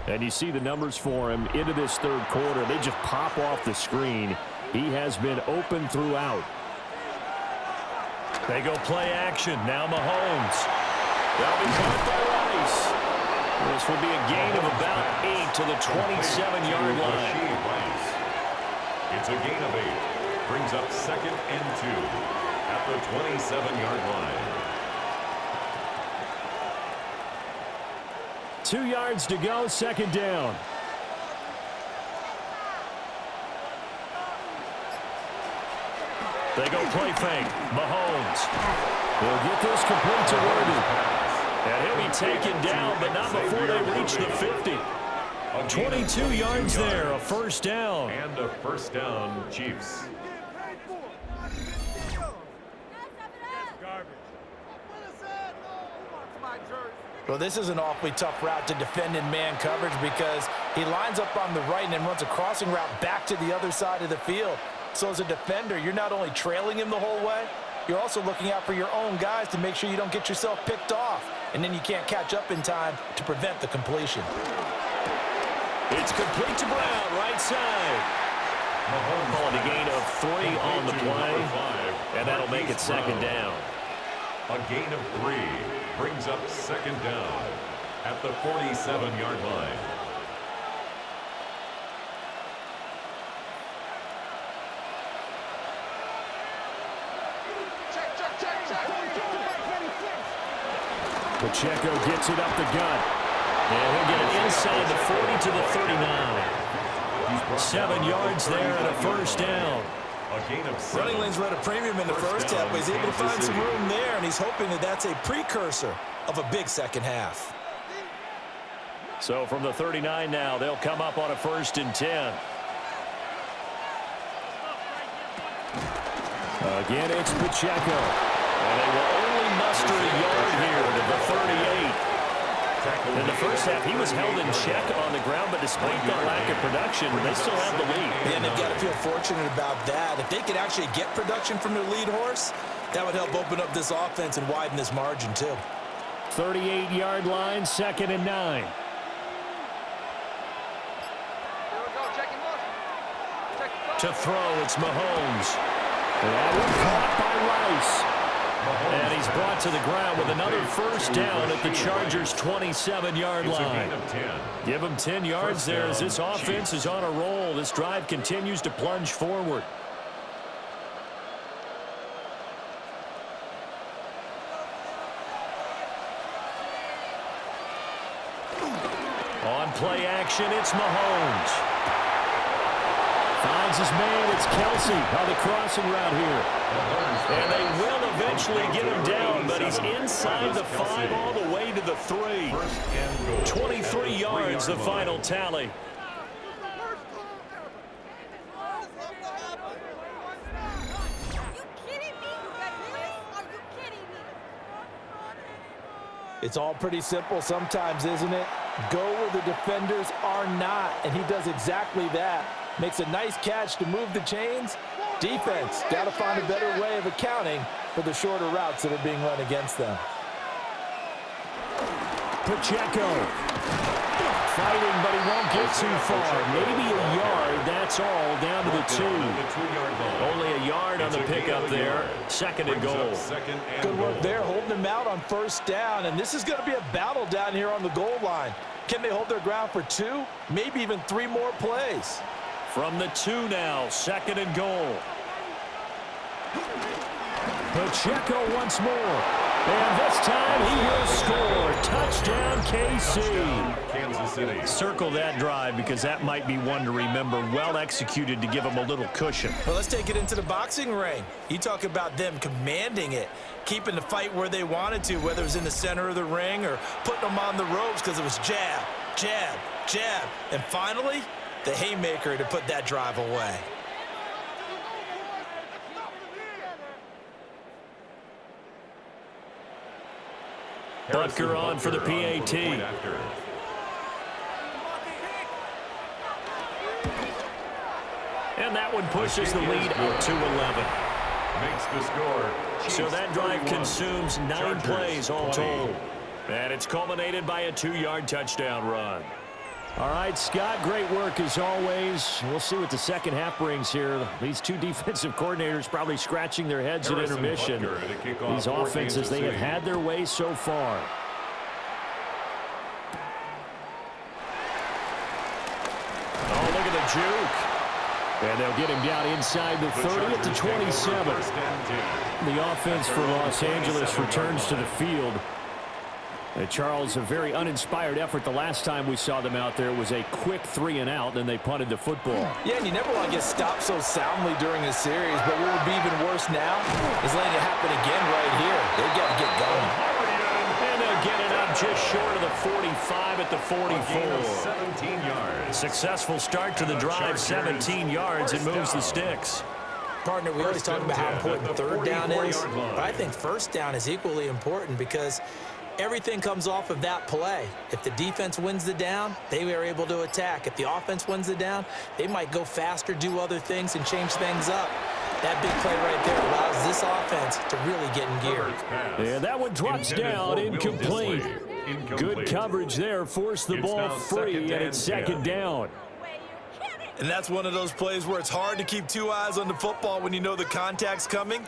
And you see the numbers for him into this 3rd quarter. They just pop off the screen. He has been open throughout. They go play action. Now Mahomes. That'll be caught by Rice. This will be a gain of about 8 to the 27-yard line. It's a gain of 8. Brings up 2nd and 2 at the 27-yard line. 2 yards to go, 2nd down. They go play fake. Mahomes. He'll get this complete to Worthy. And he'll be taken down, but not before they reach the 50. 22 yards there, a 1st down. And a 1st down, Chiefs. Well, this is an awfully tough route to defend in man coverage because he lines up on the right and then runs a crossing route back to the other side of the field. So as a defender, you're not only trailing him the whole way, you're also looking out for your own guys to make sure you don't get yourself picked off. And then you can't catch up in time to prevent the completion. It's complete to Brown, right side. Calling a gain of 3 on the play, and that'll make it 2nd down. A gain of 3 brings up 2nd down at the 47-yard line. Pacheco gets it up the gut. And he'll get it inside the 40 to the 39. 7 yards there and a 1st down. A gain of 7. Running lanes were at a premium in the first half, but he's able to find some room there, and he's hoping that that's a precursor of a big 2nd half. So from the 39 now, they'll come up on a 1st and 10. Again, it's Pacheco. And they will only muster a yard here to the 38. In the first half, he was held in check on the ground, but despite that lack of production, they still have the lead. And they've got to feel fortunate about that. If they could actually get production from their lead horse, that would help open up this offense and widen this margin, too. 38-yard line, 2nd and 9. To throw, it's Mahomes. And caught by Rice. And he's brought to the ground with another 1st down at the Chargers' 27-yard line. Give him 10 yards there as this offense is on a roll. This drive continues to plunge forward. On play action, it's Mahomes. Finds his man, it's Kelsey on the crossing route here. And they will eventually get him down, but he's inside the 5 all the way to the 3. 23 yards, the final tally. It's all pretty simple sometimes, isn't it? Go where the defenders are not, and he does exactly that. Makes a nice catch to move the chains. Defense, got to find a better way of accounting for the shorter routes that are being run against them. Pacheco fighting, but he won't get too far. Maybe a yard, that's all, down to the 2. Only a yard on the pickup there. 2nd and goal. Good work there, holding him out on 1st down, and this is going to be a battle down here on the goal line. Can they hold their ground for 2, maybe even 3 more plays? From the 2 now, 2nd and goal. Pacheco once more. And this time he will score. Touchdown, KC. Kansas City. Circle that drive because that might be one to remember. Well executed to give him a little cushion. Well, let's take it into the boxing ring. You talk about them commanding it, keeping the fight where they wanted to, whether it was in the center of the ring or putting them on the ropes because it was jab, jab, jab. And finally, the haymaker to put that drive away. Butker on for the PAT. And that one pushes the lead up to 11. Makes the score. So that drive consumes 9 plays all told. And it's culminated by a 2-yard touchdown run. All right, Scott, great work as always. We'll see what the second half brings here. These two defensive coordinators probably scratching their heads at intermission. These offenses, they have had their way so far. Oh, look at the juke. And they'll get him down inside the 30 at the 27. The offense for Los Angeles returns to the field. Charles, a very uninspired effort the last time we saw them out there. Was a quick 3-and-out, then they punted the football. Yeah, and you never want to get stopped so soundly during a series, but what would be even worse now is letting it happen again right here. They've got to get going. And they'll get it up just short of the 45 at the 44. 17 yards. Successful start to the drive, 17 yards, and moves the sticks. Partner, we always talk about how important third down is, but I think first down is equally important because everything comes off of that play. If the defense wins the down, they are able to attack. If the offense wins the down, they might go faster, do other things, and change things up. That big play right there allows this offense to really get in gear. Yeah, that one drops down, incomplete. Good coverage there, forced the ball free, and it's second down. And that's one of those plays where it's hard to keep two eyes on the football when you know the contact's coming,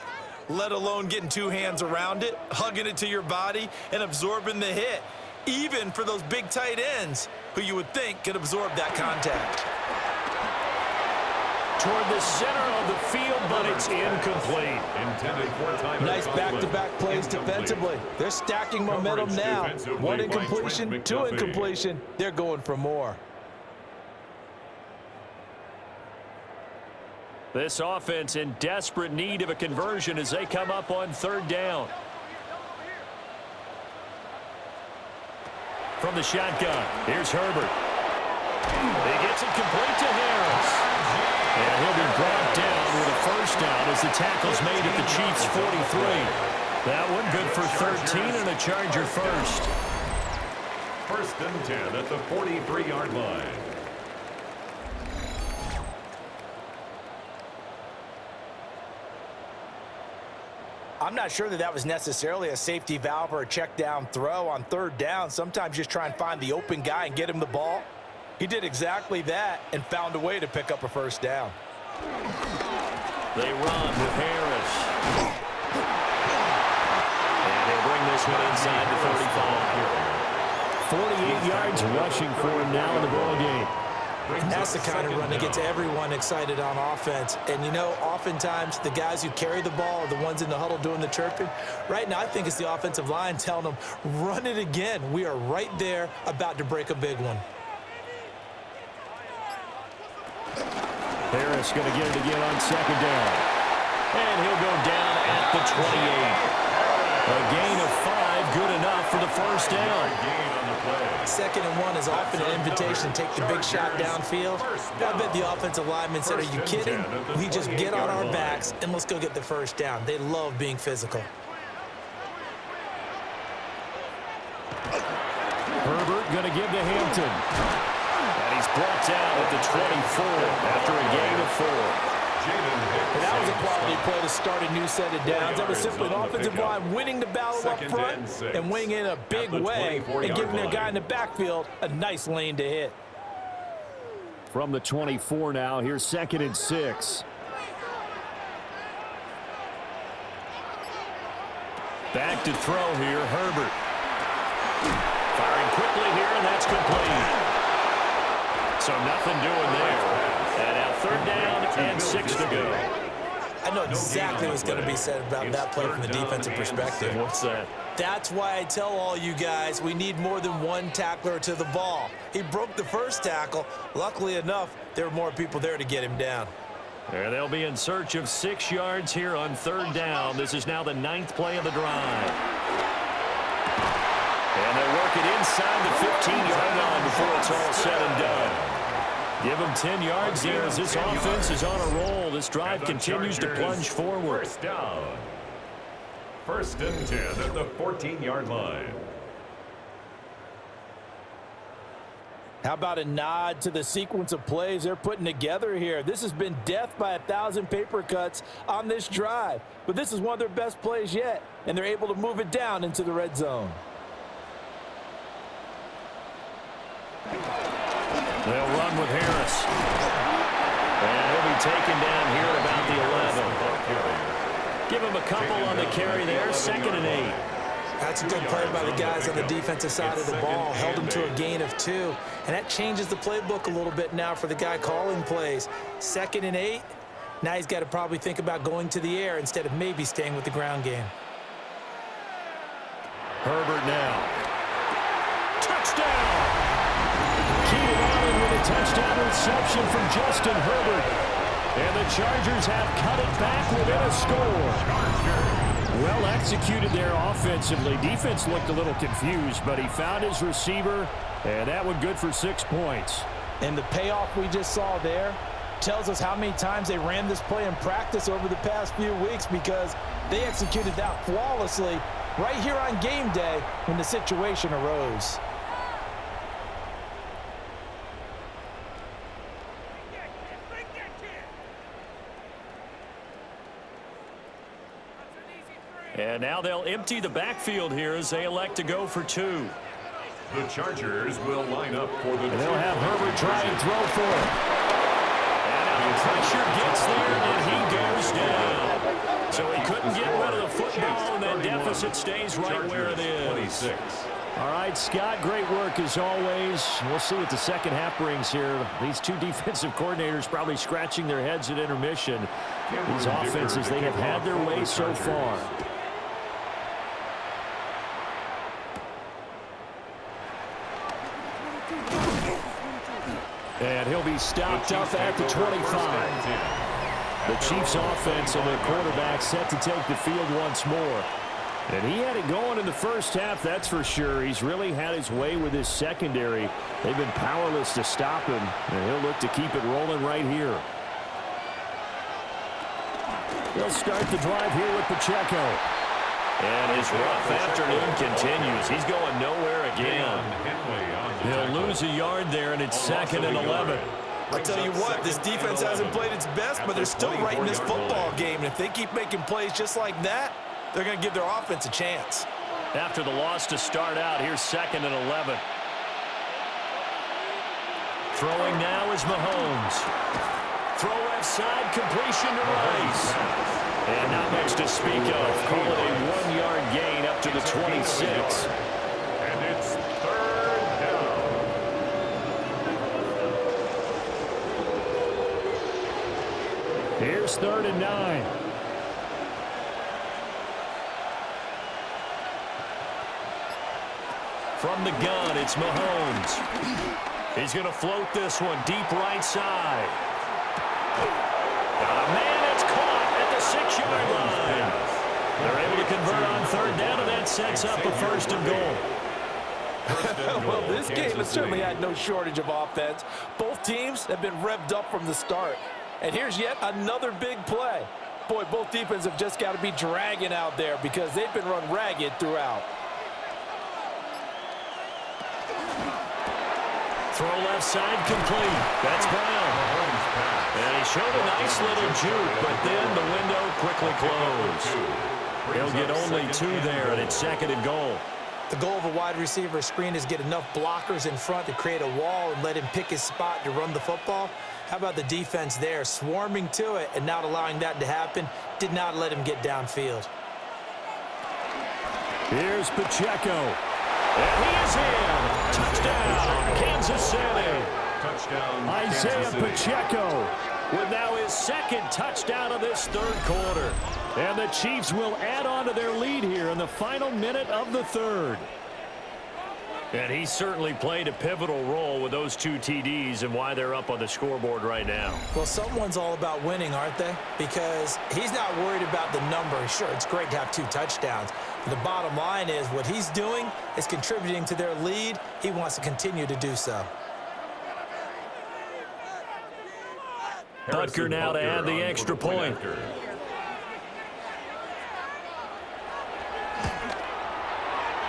let alone getting two hands around it, hugging it to your body, and absorbing the hit, even for those big tight ends who you would think could absorb that contact. Toward the center of the field, but it's incomplete. Nice back-to-back plays defensively. They're stacking momentum now. One incompletion, two incompletion. They're going for more. This offense in desperate need of a conversion as they come up on third down. From the shotgun, here's Herbert. He gets it complete to Harris. And he'll be brought down with a first down as the tackle's made at the Chiefs' 43. That one good for 13 and a Charger first. 1st and 10 at the 43-yard line. I'm not sure that was necessarily a safety valve or a check down throw on third down. Sometimes just try and find the open guy and get him the ball. He did exactly that and found a way to pick up a first down. They run with Harris. And they bring this one inside the 45. 48 yards rushing for him now in the ball game. That's the kind of run that gets everyone excited on offense. And, you know, oftentimes the guys who carry the ball are the ones in the huddle doing the chirping. Right now, I think it's the offensive line telling them, run it again. We are right there about to break a big one. Harris going to get it again on second down. And he'll go down at the 28. A gain of 5, good enough for the first down. 2nd and 1 is often an invitation to take the big shot downfield. I bet the offensive lineman said, are you kidding? We just get on our backs and let's go get the first down. They love being physical. Herbert going to give to Hampton. And he's brought down at the 24 after a gain of 4. And that was a quality play to start a new set of downs. That was simply an offensive line winning the battle up front and winning in a big way and giving their guy in the backfield a nice lane to hit. From the 24 now, here's 2nd and 6. Back to throw here, Herbert. Firing quickly here, and that's complete. So nothing doing there. And now 3rd down and 6 to go. I know exactly what's going to be said about that play from the defensive perspective. What's that? That's why I tell all you guys we need more than one tackler to the ball. He broke the first tackle. Luckily enough, there were more people there to get him down. There they'll be in search of 6 yards here on 3rd down. This is now the 9th play of the drive. And they'll work it inside the 15-yard line before it's all said and done. Give them 10 yards here as this offense is on a roll. This drive continues to plunge forward. First down. 1st and 10 at the 14-yard line. How about a nod to the sequence of plays they're putting together here? This has been death by 1,000 paper cuts on this drive. But this is one of their best plays yet, and they're able to move it down into the red zone. They'll run with Harris. And he'll be taken down here at about the 11. Give him a couple on the carry there, 2nd and 8. That's a good play by the guys on the defensive side of the ball. Held him to a gain of 2. And that changes the playbook a little bit now for the guy calling plays. 2nd and 8. Now he's got to probably think about going to the air instead of maybe staying with the ground game. Herbert now. Touchdown! Keenan Allen with a touchdown reception from Justin Herbert. And the Chargers have cut it back within a score. Well executed there offensively. Defense looked a little confused, but he found his receiver, and that one good for 6 points. And the payoff we just saw there tells us how many times they ran this play in practice over the past few weeks, because they executed that flawlessly right here on game day when the situation arose. And now they'll empty the backfield here as they elect to go for 2. The Chargers will line up for the... And they'll have Herbert try and throw for it. And now the pressure gets there, and he goes down. So he couldn't get rid of the football, and that deficit stays right where it is. 26. All right, Scott, great work as always. We'll see what the second half brings here. These 2 defensive coordinators probably scratching their heads at intermission. These offenses, they have had their way so far. And he'll be stopped up at the 25. The Chiefs offense and their quarterback set to take the field once more. And he had it going in the first half, that's for sure. He's really had his way with his secondary. They've been powerless to stop him, and he'll look to keep it rolling right here. They'll start the drive here with Pacheco. And his rough afternoon continues. He's going nowhere again. He'll lose a yard there, and it's 2nd and 11. I'll tell you what, this defense hasn't played its best, but they're still right in this football game. And if they keep making plays just like that, they're going to give their offense a chance. After the loss to start out, here's 2nd and 11. Throwing now is Mahomes. Throw left side, completion to Rice. And not much to speak of. Call it a 1-yard gain up to the 26. And it's 3rd down. Here's 3rd and 9. From the gun, it's Mahomes. He's going to float this one deep right side. Man, it's caught at the 6-yard line. They're able to convert on 3rd down, and that sets up a 1st and goal. Well, this game has certainly had no shortage of offense. Both teams have been revved up from the start. And here's yet another big play. Boy, both defenses have just got to be dragging out there because they've been run ragged throughout. Throw left side complete. That's Brown. And he showed a nice little juke, but then the window quickly closed. He'll get only 2 there, and it's 2nd and goal. The goal of a wide receiver screen is get enough blockers in front to create a wall and let him pick his spot to run the football. How about the defense there, swarming to it and not allowing that to happen? Did not let him get downfield. Here's Pacheco. And he is in. Touchdown, Kansas City. Touchdown, Isaiah Pacheco with now his the second touchdown of this third quarter. And the Chiefs will add on to their lead here in the final minute of the third. And he certainly played a pivotal role with those 2 TDs and why they're up on the scoreboard right now. Well, someone's all about winning, aren't they? Because he's not worried about the number. Sure, it's great to have 2 touchdowns. But the bottom line is what he's doing is contributing to their lead. He wants to continue to do so. Butker now to add the extra point.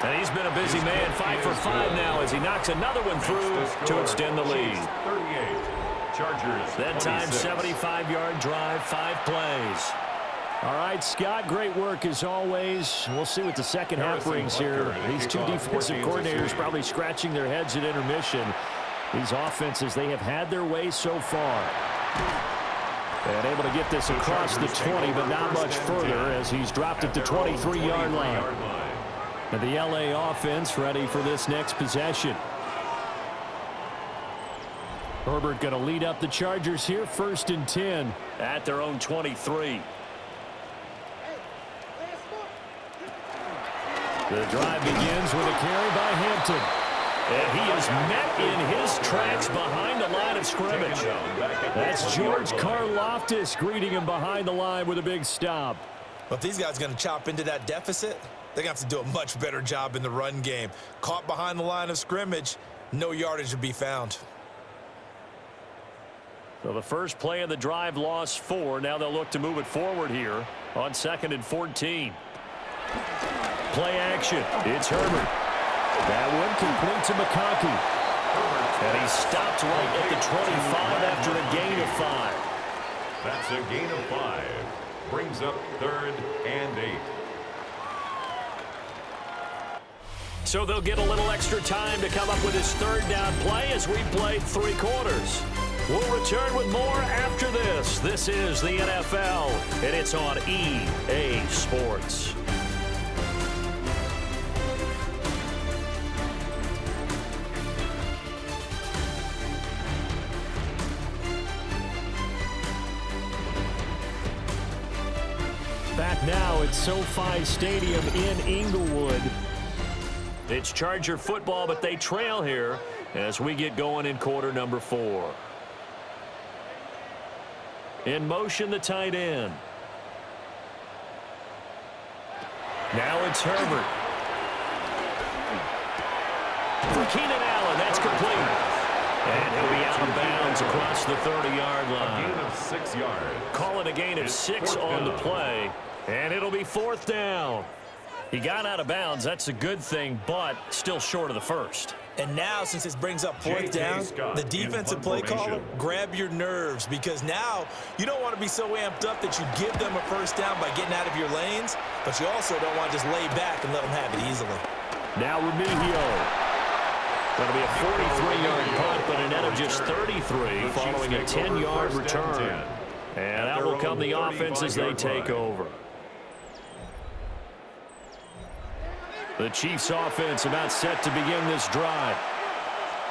And he's been a busy man, 5 for 5 now as he knocks another one through to extend the lead. 38, Chargers. That time, 75-yard drive, 5 plays. All right, Scott, great work as always. We'll see what the second half brings here. These 2 defensive coordinators probably scratching their heads at intermission. These offenses, they have had their way so far. And able to get this across the 20, but not much further as he's dropped it to 23-yard line. And the LA offense ready for this next possession. Herbert going to lead up the Chargers here, 1st and 10 at their own 23. The drive begins with a carry by Hampton. And he is met in his tracks behind the line of scrimmage. That's George Karlaftis greeting him behind the line with a big stop. Well, if these guys are going to chop into that deficit, they're going to have to do a much better job in the run game. Caught behind the line of scrimmage, no yardage to be found. So the first play of the drive lost 4. Now they'll look to move it forward here on 2nd and 14. Play action. It's Herbert. That one complete to McConkey. And he stopped right at the 25 after a gain of 5. That's a gain of 5. Brings up 3rd and 8. So they'll get a little extra time to come up with his 3rd down play as we played 3 quarters. We'll return with more after this. This is the NFL, and it's on EA Sports. Back now at SoFi Stadium in Inglewood. It's Charger football, but they trail here as we get going in quarter number 4. In motion, the tight end. Now it's Herbert. For Keenan Allen, that's complete. And he'll be out of bounds across the 30-yard line. A gain of 6 yards. Call it a gain of 6 on the play. And it'll be 4th down. He got out of bounds. That's a good thing, but still short of the first. And now, since this brings up 4th down, the defensive play caller, grab your nerves, because now you don't want to be so amped up that you give them a 1st down by getting out of your lanes, but you also don't want to just lay back and let them have it easily. Now Remigio. Going to be a 43-yard punt, but a net of just 33 following a 10-yard return. And out will come the offense as they take over. The Chiefs offense about set to begin this drive.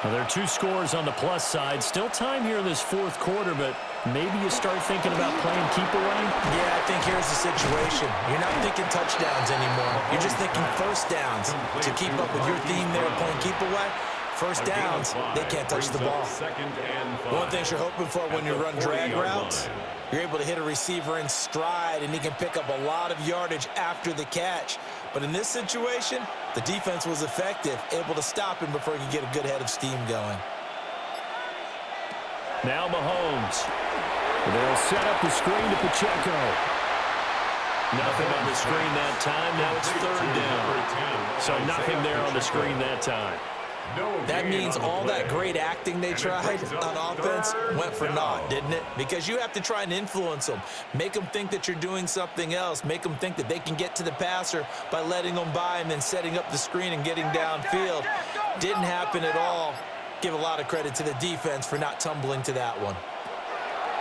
Now, there are 2 scores on the plus side. Still time here in this 4th quarter, but maybe you start thinking about playing keep away? Yeah, I think here's the situation. You're not thinking touchdowns anymore. You're just thinking 1st downs. To keep up with your theme there, playing keep away, 1st downs, they can't touch the ball. One thing you're hoping for when you run drag routes, you're able to hit a receiver in stride, and he can pick up a lot of yardage after the catch. But in this situation, the defense was effective, able to stop him before he could get a good head of steam going. Now Mahomes. They'll set up the screen to Pacheco. Nothing on the screen that time. Now it's 3rd down. So nothing there on the screen that time. That means all that great acting they tried on offense went for naught, didn't it? Because you have to try and influence them. Make them think that you're doing something else. Make them think that they can get to the passer by letting them by and then setting up the screen and getting downfield. Didn't happen at all. Give a lot of credit to the defense for not tumbling to that one.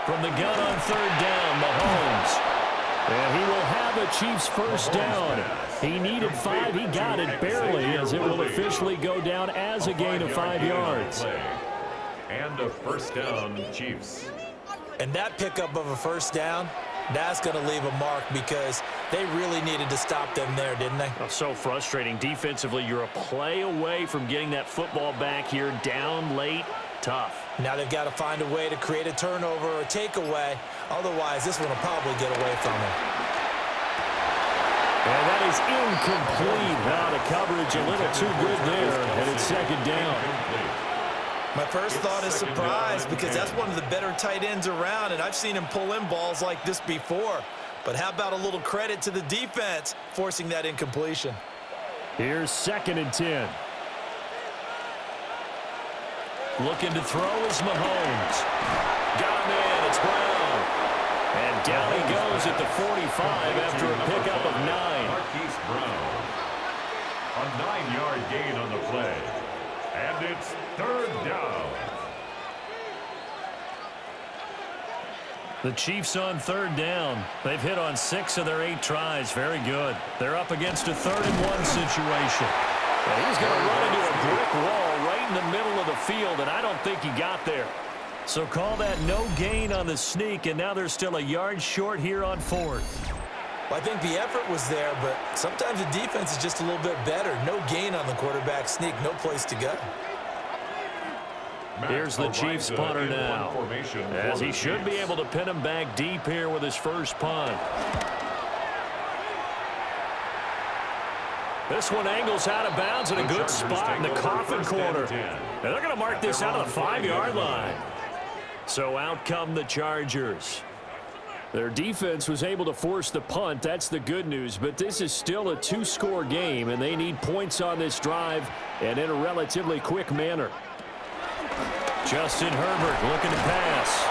From the gun on 3rd down, Mahomes. And he will have a Chiefs 1st down. He needed 5. He got it barely, as it will officially go down as a gain of 5 yards. And a 1st down, Chiefs. And that pickup of a first down, that's going to leave a mark because they really needed to stop them there, didn't they? Oh, so frustrating. Defensively, you're a play away from getting that football back here. Down late, tough. Now they've got to find a way to create a turnover or a takeaway. Otherwise, this one will probably get away from them. And that is incomplete. Now the coverage a little too good there, and it's second down. My first thought is surprise because that's one of the better tight ends around, and I've seen him pull in balls like this before. But how about a little credit to the defense forcing that incompletion? Here's 2nd and 10. Looking to throw is Mahomes. Got him in. It's Brown. And down he goes at the 45 after a pickup of 9. Marquise Brown. A 9-yard gain on the play. And it's 3rd down. The Chiefs on 3rd down. They've hit on 6 of their 8 tries. Very good. They're up against a 3rd-and-1 situation. And he's going to run into a brick wall right in the middle of the field, and I don't think he got there. So call that no gain on the sneak, and now they're still a yard short here on 4th. Well, I think the effort was there, but sometimes the defense is just a little bit better. No gain on the quarterback sneak, no place to go. Here's the Chiefs punter now, as he should be able to pin him back deep here with his first punt. This one angles out of bounds in a good spot in the coffin corner. And they're going to mark this out of the 5-yard line. So out come the Chargers. Their defense was able to force the punt. That's the good news. But this is still a 2-score game, and they need points on this drive and in a relatively quick manner. Justin Herbert looking to pass.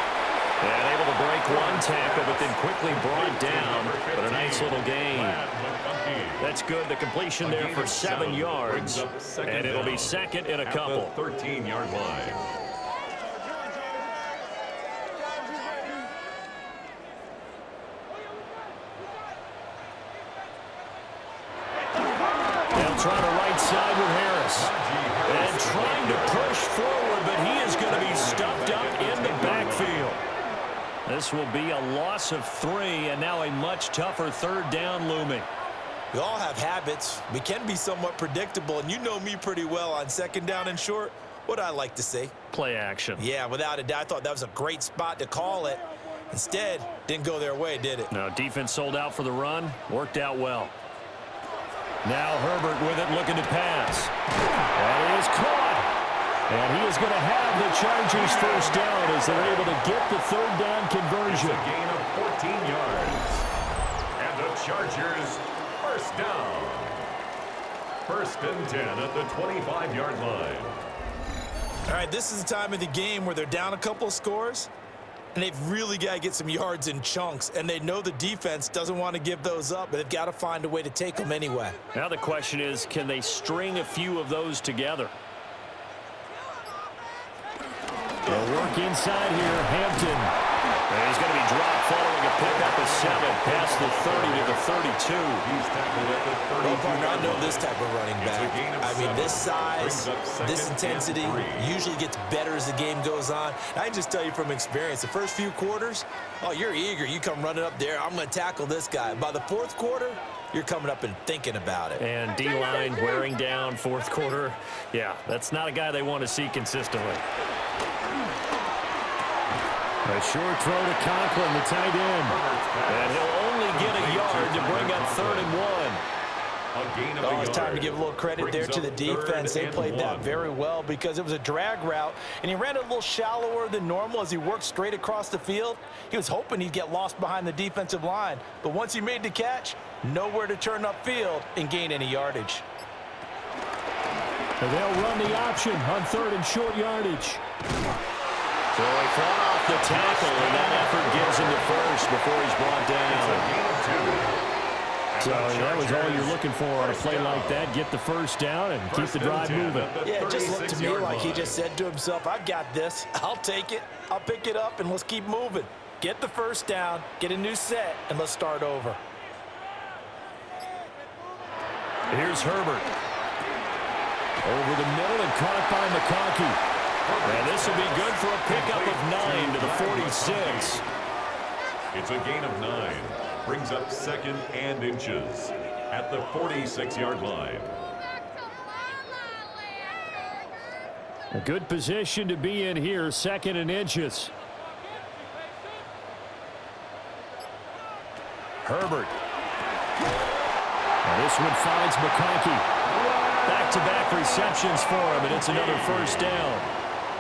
And able to break one tackle, but then quickly brought down. But a nice little gain. That's good. The completion there for 7 yards. And it'll be 2nd and a couple. 13-yard line. They'll try the right side with Harris. And trying to push forward, but he is going to be stuffed up in the backfield. This will be a loss of 3, and now a much tougher 3rd down looming. We all have habits. We can be somewhat predictable, and you know me pretty well on 2nd down and short. What I like to see? Play action. Yeah, without a doubt. I thought that was a great spot to call it. Instead, didn't go their way, did it? No, defense sold out for the run. Worked out well. Now Herbert with it, looking to pass. And it is caught. And he is going to have the Chargers first down as they're able to get the 3rd down conversion. It's a gain of 14 yards. And the Chargers first down. 1st and 10 at the 25-yard line. All right, this is the time of the game where they're down a couple of scores, and they've really got to get some yards in chunks, and they know the defense doesn't want to give those up, but they've got to find a way to take them anyway. Now the question is, can they string a few of those together? They'll work inside here, Hampton. And he's going to be dropped following a pickup of 7 past the 30 to the 32. He's tackled at the 32. Well, partner, I know this type of running back. I mean, this size, this intensity usually gets better as the game goes on. I can just tell you from experience, the first few quarters, oh, you're eager. You come running up there, I'm going to tackle this guy. By the 4th quarter, you're coming up and thinking about it. And D-line wearing down 4th quarter. Yeah, that's not a guy they want to see consistently. A short throw to Conklin, the tight end. And he'll only get a yard to bring up 3rd and 1. Oh, it's time to give a little credit there to the defense. They played that very well because it was a drag route, and he ran it a little shallower than normal as he worked straight across the field. He was hoping he'd get lost behind the defensive line, but once he made the catch, nowhere to turn upfield and gain any yardage. And they'll run the option on 3rd and short yardage. So he fought off the tackle, and that effort gives him the first before he's brought down. So that was all you're looking for on a play like that. Get the first down and keep the drive moving. Yeah, it just looked to me like he just said to himself, I've got this. I'll take it. I'll pick it up, and let's keep moving. Get the first down, get a new set, and let's start over. Here's Herbert. Over the middle and caught by McConkey. And this will be good for a pickup of 9 to the 46. It's a gain of 9. Brings up 2nd and inches at the 46-yard line. A good position to be in here, 2nd and inches. Herbert. And this one finds McConkey. Back-to-back receptions for him, and it's another first down.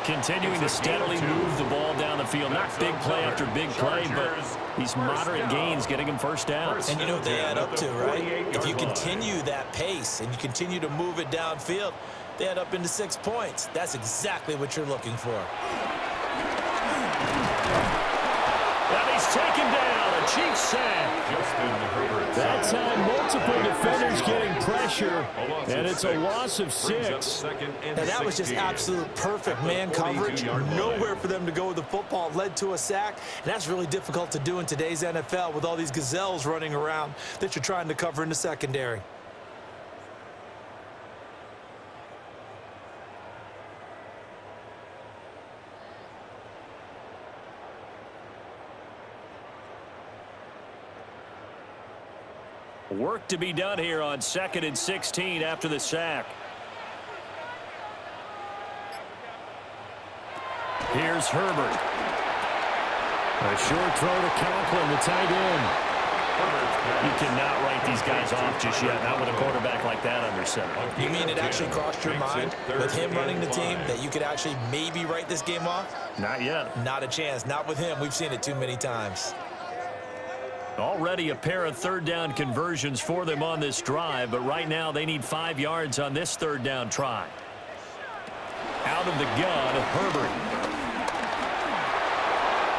Continuing to steadily move the ball down the field. Not big play after big play, but these moderate gains getting him first downs. And you know what they add up to, right? If you continue that pace and you continue to move it downfield, they add up into 6 points. That's exactly what you're looking for. And he's taken down. A Chiefs sack. That time, multiple defenders getting pressure, and it's a loss of 6. And that was just absolute perfect man coverage. Nowhere for them to go with the football. Led to a sack, and that's really difficult to do in today's NFL with all these gazelles running around that you're trying to cover in the secondary. Work to be done here on 2nd and 16 after the sack. Here's Herbert. A short throw to Conklin, the tight end. You cannot write these guys off just yet, not with a quarterback like that under center. You mean it actually crossed your mind with him running the team that you could actually maybe write this game off? Not yet. Not a chance. Not with him. We've seen it too many times. Already a pair of 3rd down conversions for them on this drive, but right now they need 5 yards on this 3rd down try. Out of the gun, Herbert.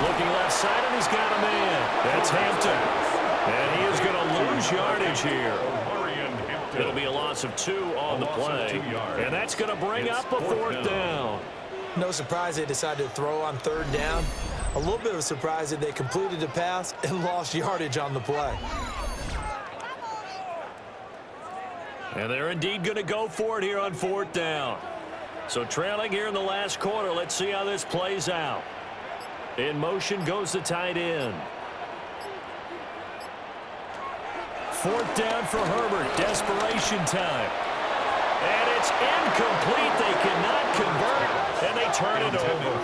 Looking left side, and he's got a man. That's Hampton. And he is going to lose yardage here. It'll be a loss of 2 on the play. And that's going to bring up a 4th down. No surprise they decided to throw on 3rd down. A little bit of a surprise that they completed the pass and lost yardage on the play. And they're indeed going to go for it here on 4th down. So trailing here in the last quarter. Let's see how this plays out. In motion goes the tight end. 4th down for Herbert. Desperation time. And it's incomplete. They cannot convert, and they turn it over.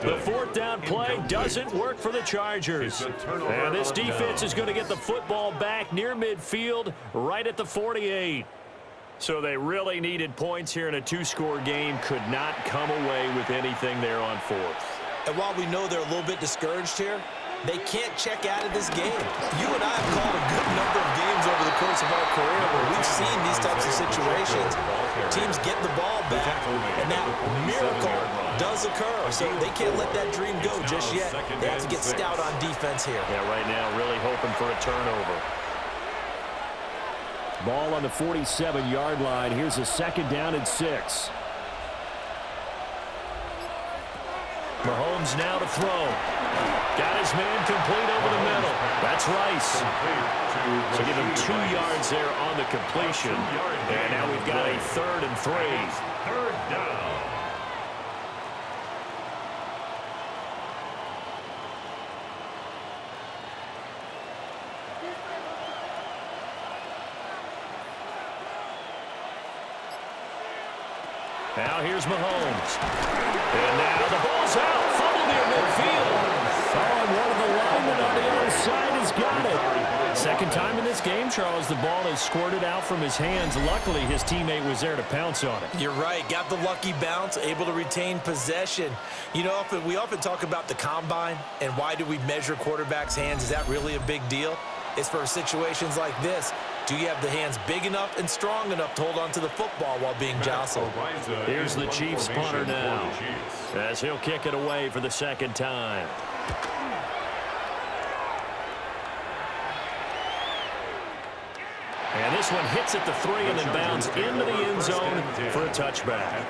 The 4th down play doesn't work for the Chargers. And this defense is going to get the football back near midfield, right at the 48. So they really needed points here in a 2-score game. Could not come away with anything there on 4th. And while we know they're a little bit discouraged here, they can't check out of this game. You and I have called a good number of games over the course of our career where we've seen these types of situations. Teams get the ball back, and that miracle does occur. So they can't let that dream go just yet. They have to get stout on defense here. Yeah, right now really hoping for a turnover. Ball on the 47-yard line. Here's a 2nd down and 6. Mahomes now to throw. Got his man complete over the middle. That's Rice. So give him 2 yards there on the completion. And now we've got a 3rd and 3. 3rd down. Now here's Mahomes. And now the ball's out. Fumble near midfield. Oh, and one of the linemen on the other side has got it. 2nd time in this game, Charles, the ball has squirted out from his hands. Luckily, his teammate was there to pounce on it. You're right. Got the lucky bounce, able to retain possession. You know, we often talk about the combine and why do we measure quarterbacks' hands. Is that really a big deal? It's for situations like this. Do you have the hands big enough and strong enough to hold on to the football while being jostled? Here's the Chiefs punter now, as he'll kick it away for the 2nd time. And this one hits at the 3 and then bounds into the end zone for a touchback.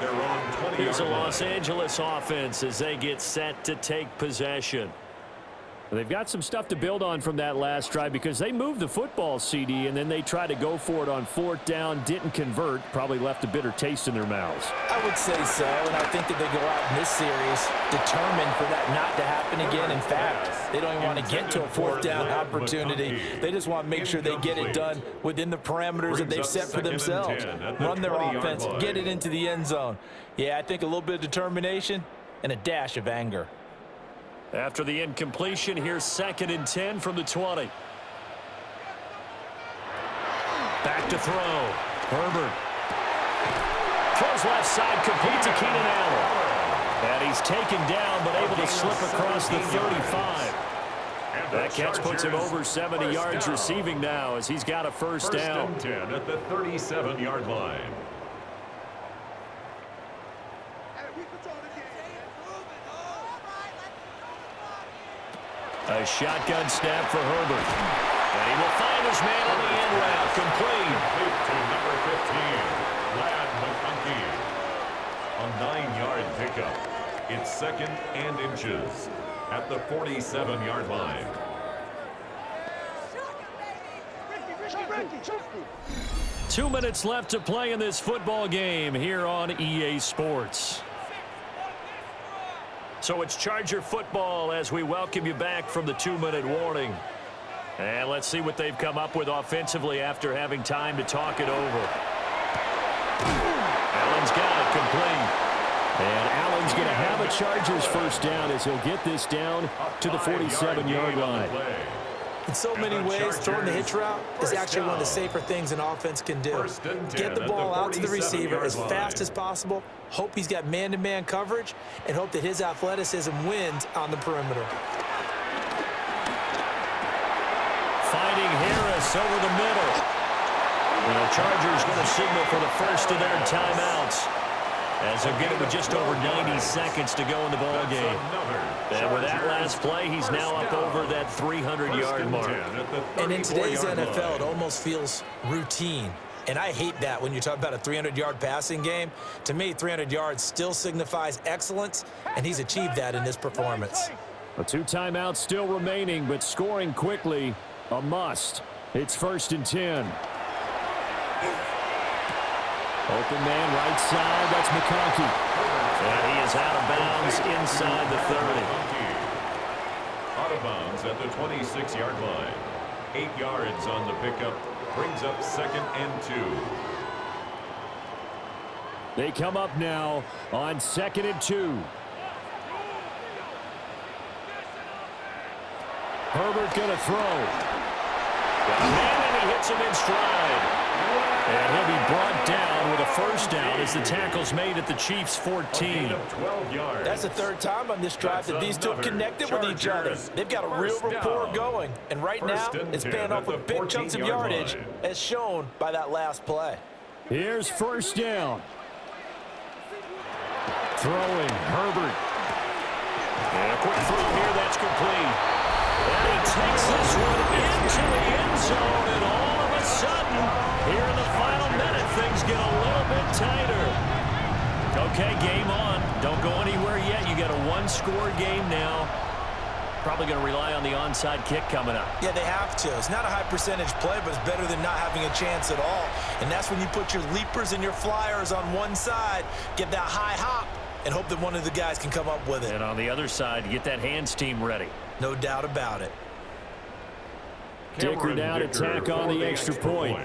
Here's a Los Angeles offense as they get set to take possession. They've got some stuff to build on from that last drive because they moved the football, CD, and then they tried to go for it on 4th down, didn't convert, probably left a bitter taste in their mouths. I would say so, and I think that they go out in this series determined for that not to happen again. In fact, they don't even want to get to a 4th down opportunity. They just want to make sure they get it done within the parameters that they've set for themselves. Run their offense, get it into the end zone. Yeah, I think a little bit of determination and a dash of anger. After the incompletion, here's 2nd and 10 from the 20. Back to throw. Herbert. Throws left side, complete to Keenan Allen. And he's taken down, but able to slip across the 35. That catch puts him over 70 yards receiving now as he's got a first down. 1st and 10 at the 37-yard line. A shotgun snap for Herbert. And he will find his man on the end route. Complete. To number 15, Lad McConkey. A 9-yard pickup. It's 2nd and inches at the 47-yard line. Two minutes left to play in this football game here on EA Sports. So it's Charger football as we welcome you back from the 2-minute warning. And let's see what they've come up with offensively after having time to talk it over. Allen's got it complete. And Allen's going to have a Chargers first down as he'll get this down to the 47-yard line. In so many ways, throwing the hitch route is actually one of the safer things an offense can do. Get the ball out to the receiver as fast as possible, hope he's got man-to-man coverage, and hope that his athleticism wins on the perimeter. Fighting Harris over the middle. And the Chargers going to signal for the first of their timeouts, as they'll get it with just over 90 seconds to go in the ball game. And with that last play, he's now up over that 300-yard mark. And in today's NFL, it almost feels routine. And I hate that when you talk about a 300-yard passing game. To me, 300 yards still signifies excellence, and he's achieved that in this performance. A 2 timeouts still remaining, but scoring quickly, a must. It's 1st and 10. Open man right side, that's McConkey. And he is out of bounds inside the 30. Out of bounds at the 26-yard line. 8 yards on the pickup. Brings up 2nd and 2. They come up now on 2nd and 2. Herbert going to throw. And he hits him in stride. And he'll be brought down with a first down as the tackle's made at the Chiefs' 14. That's the 3rd time on this drive that these two have connected with each other. They've got a real rapport going. And right now, it's paying off with big chunks of yardage, as shown by that last play. Here's 1st down. Throwing, Herbert. And a quick throw here, that's complete. And he takes this one into the end zone, and all of a sudden, here in the final minute, things get a little bit tighter. Okay, game on. Don't go anywhere yet. You got a 1-score game now. Probably going to rely on the onside kick coming up. Yeah, they have to. It's not a high percentage play, but it's better than not having a chance at all. And that's when you put your leapers and your flyers on one side, get that high hop, and hope that one of the guys can come up with it. And on the other side, get that hands team ready. No doubt about it. Dicker down to tack on the extra point.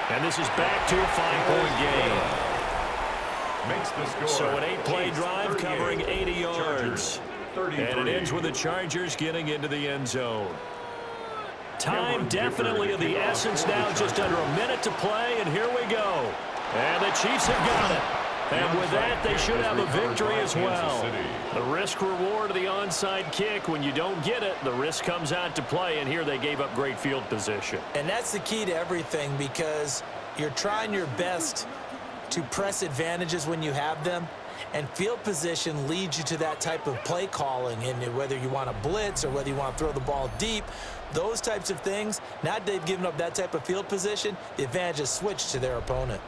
And this is back to a 5-point game. Makes the score. So an 8-play drive covering 80 yards. And it ends with the Chargers getting into the end zone. Time definitely of the essence now, just under a minute to play, and here we go. And the Chiefs have got it. And with that, they should have a victory as well. The risk reward of the onside kick, when you don't get it, the risk comes out to play, and here they gave up great field position. And that's the key to everything, because you're trying your best to press advantages when you have them, and field position leads you to that type of play calling, and whether you want to blitz or whether you want to throw the ball deep, those types of things. Now that they've given up that type of field position, the advantage is switched to their opponent.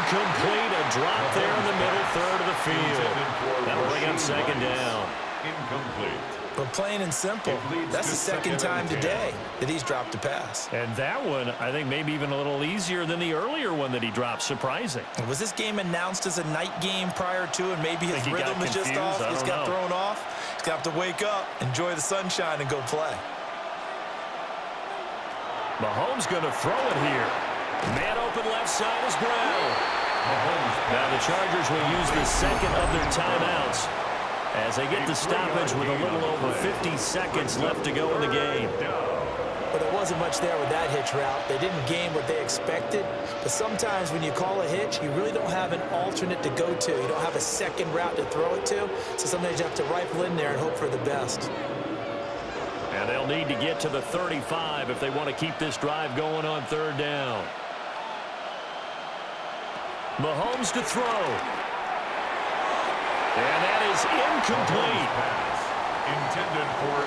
incomplete. A drop there in the middle third of the field. That'll bring up second down. Incomplete. But plain and simple, that's the second time today that he's dropped a pass. And that one, I think, maybe even a little easier than the earlier one that he dropped. Surprising. Was this game announced as a night game prior to, and maybe his rhythm is just off? He's got thrown off. He's going to have to wake up, enjoy the sunshine, and go play. Mahomes going to throw it here. Man open left side is Brown. Now the Chargers will use the second of their timeouts as they get the stoppage with a little over 50 seconds left to go in the game. But there wasn't much there with that hitch route. They didn't gain what they expected. But sometimes when you call a hitch, you really don't have an alternate to go to. You don't have a second route to throw it to. So sometimes you have to rifle in there and hope for the best. And they'll need to get to the 35 if they want to keep this drive going on third down. Mahomes to throw. And that is incomplete. Intended for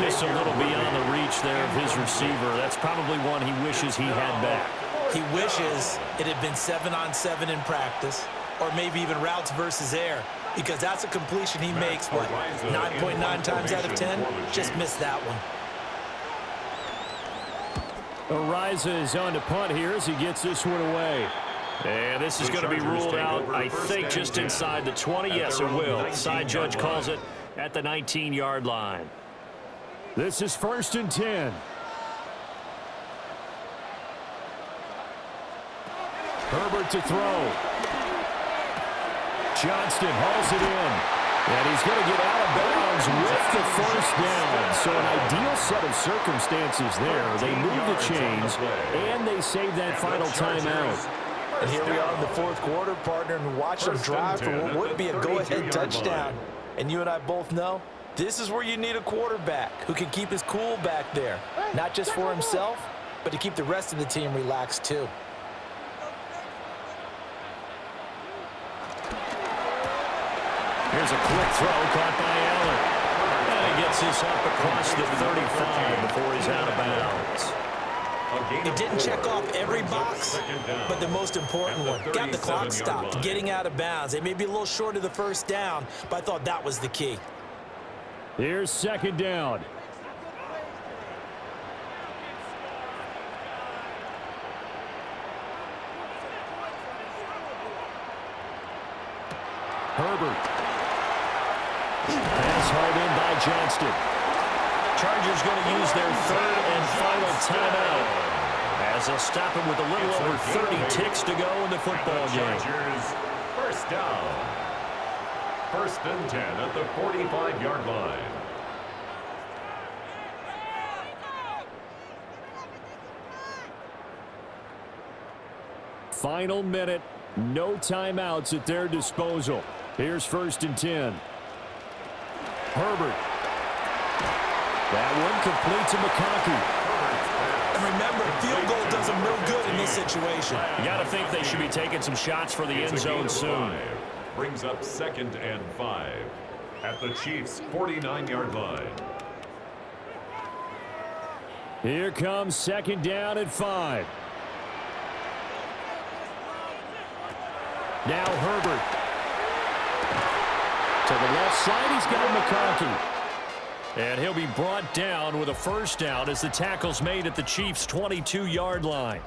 just a little beyond the reach there of his receiver. That's probably one he wishes he had back. He wishes it had been 7-on-7 in practice, or maybe even routes versus air, because that's a completion he makes, what, 9.9 times out of 10? Just missed that one. Ariza is on to punt here as he gets this one away. And this is going to be ruled out, I think, just inside the 20. Yes, it will. Side judge calls it at the 19-yard line. This is 1st and 10. Herbert to throw. Johnston hauls it in. And he's going to get out of bounds with the first down. So an ideal set of circumstances there. They move the chains, and they save that final timeout. And here we are in the fourth quarter, partner, and watch them drive for what would be a go-ahead touchdown. And you and I both know this is where you need a quarterback who can keep his cool back there, not just for himself, but to keep the rest of the team relaxed too. Here's a quick throw caught by Allen. And he gets this up across the 35 before he's out of bounds. It didn't check off every box, but the most important one. Got the clock stopped, getting out of bounds. They may be a little short of the first down, but I thought that was the key. Here's second down. Herbert. Pass hauled in by Johnston. Chargers going to use their third and final timeout as they'll stop him with a little over 30 ticks to go in the football game. Chargers, first down. 1st and 10 at the 45-yard line. Final minute, no timeouts at their disposal. Here's 1st and 10. Herbert. That one complete to McConkey. And remember, field goal does them no good in this situation. You got to think they should be taking some shots for the end zone soon. Brings up 2nd and 5 at the Chiefs' 49-yard line. Here comes 2nd down at 5. Now Herbert. To the left side, he's got McConkey. And he'll be brought down with a first down as the tackle's made at the Chiefs' 22-yard line.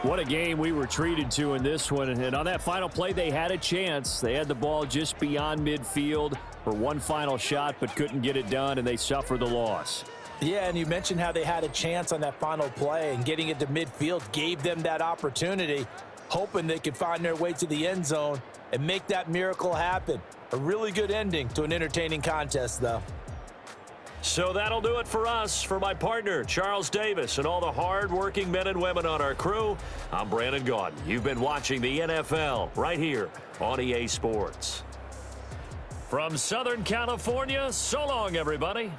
What a game we were treated to in this one. And on that final play, they had a chance. They had the ball just beyond midfield for one final shot, but couldn't get it done, and they suffered the loss. Yeah, and you mentioned how they had a chance on that final play, and getting it to midfield gave them that opportunity, hoping they could find their way to the end zone and make that miracle happen. A really good ending to an entertaining contest, though. So that'll do it for us. For my partner, Charles Davis, and all the hard-working men and women on our crew, I'm Brandon Gaudin. You've been watching the NFL right here on EA Sports. From Southern California, so long, everybody.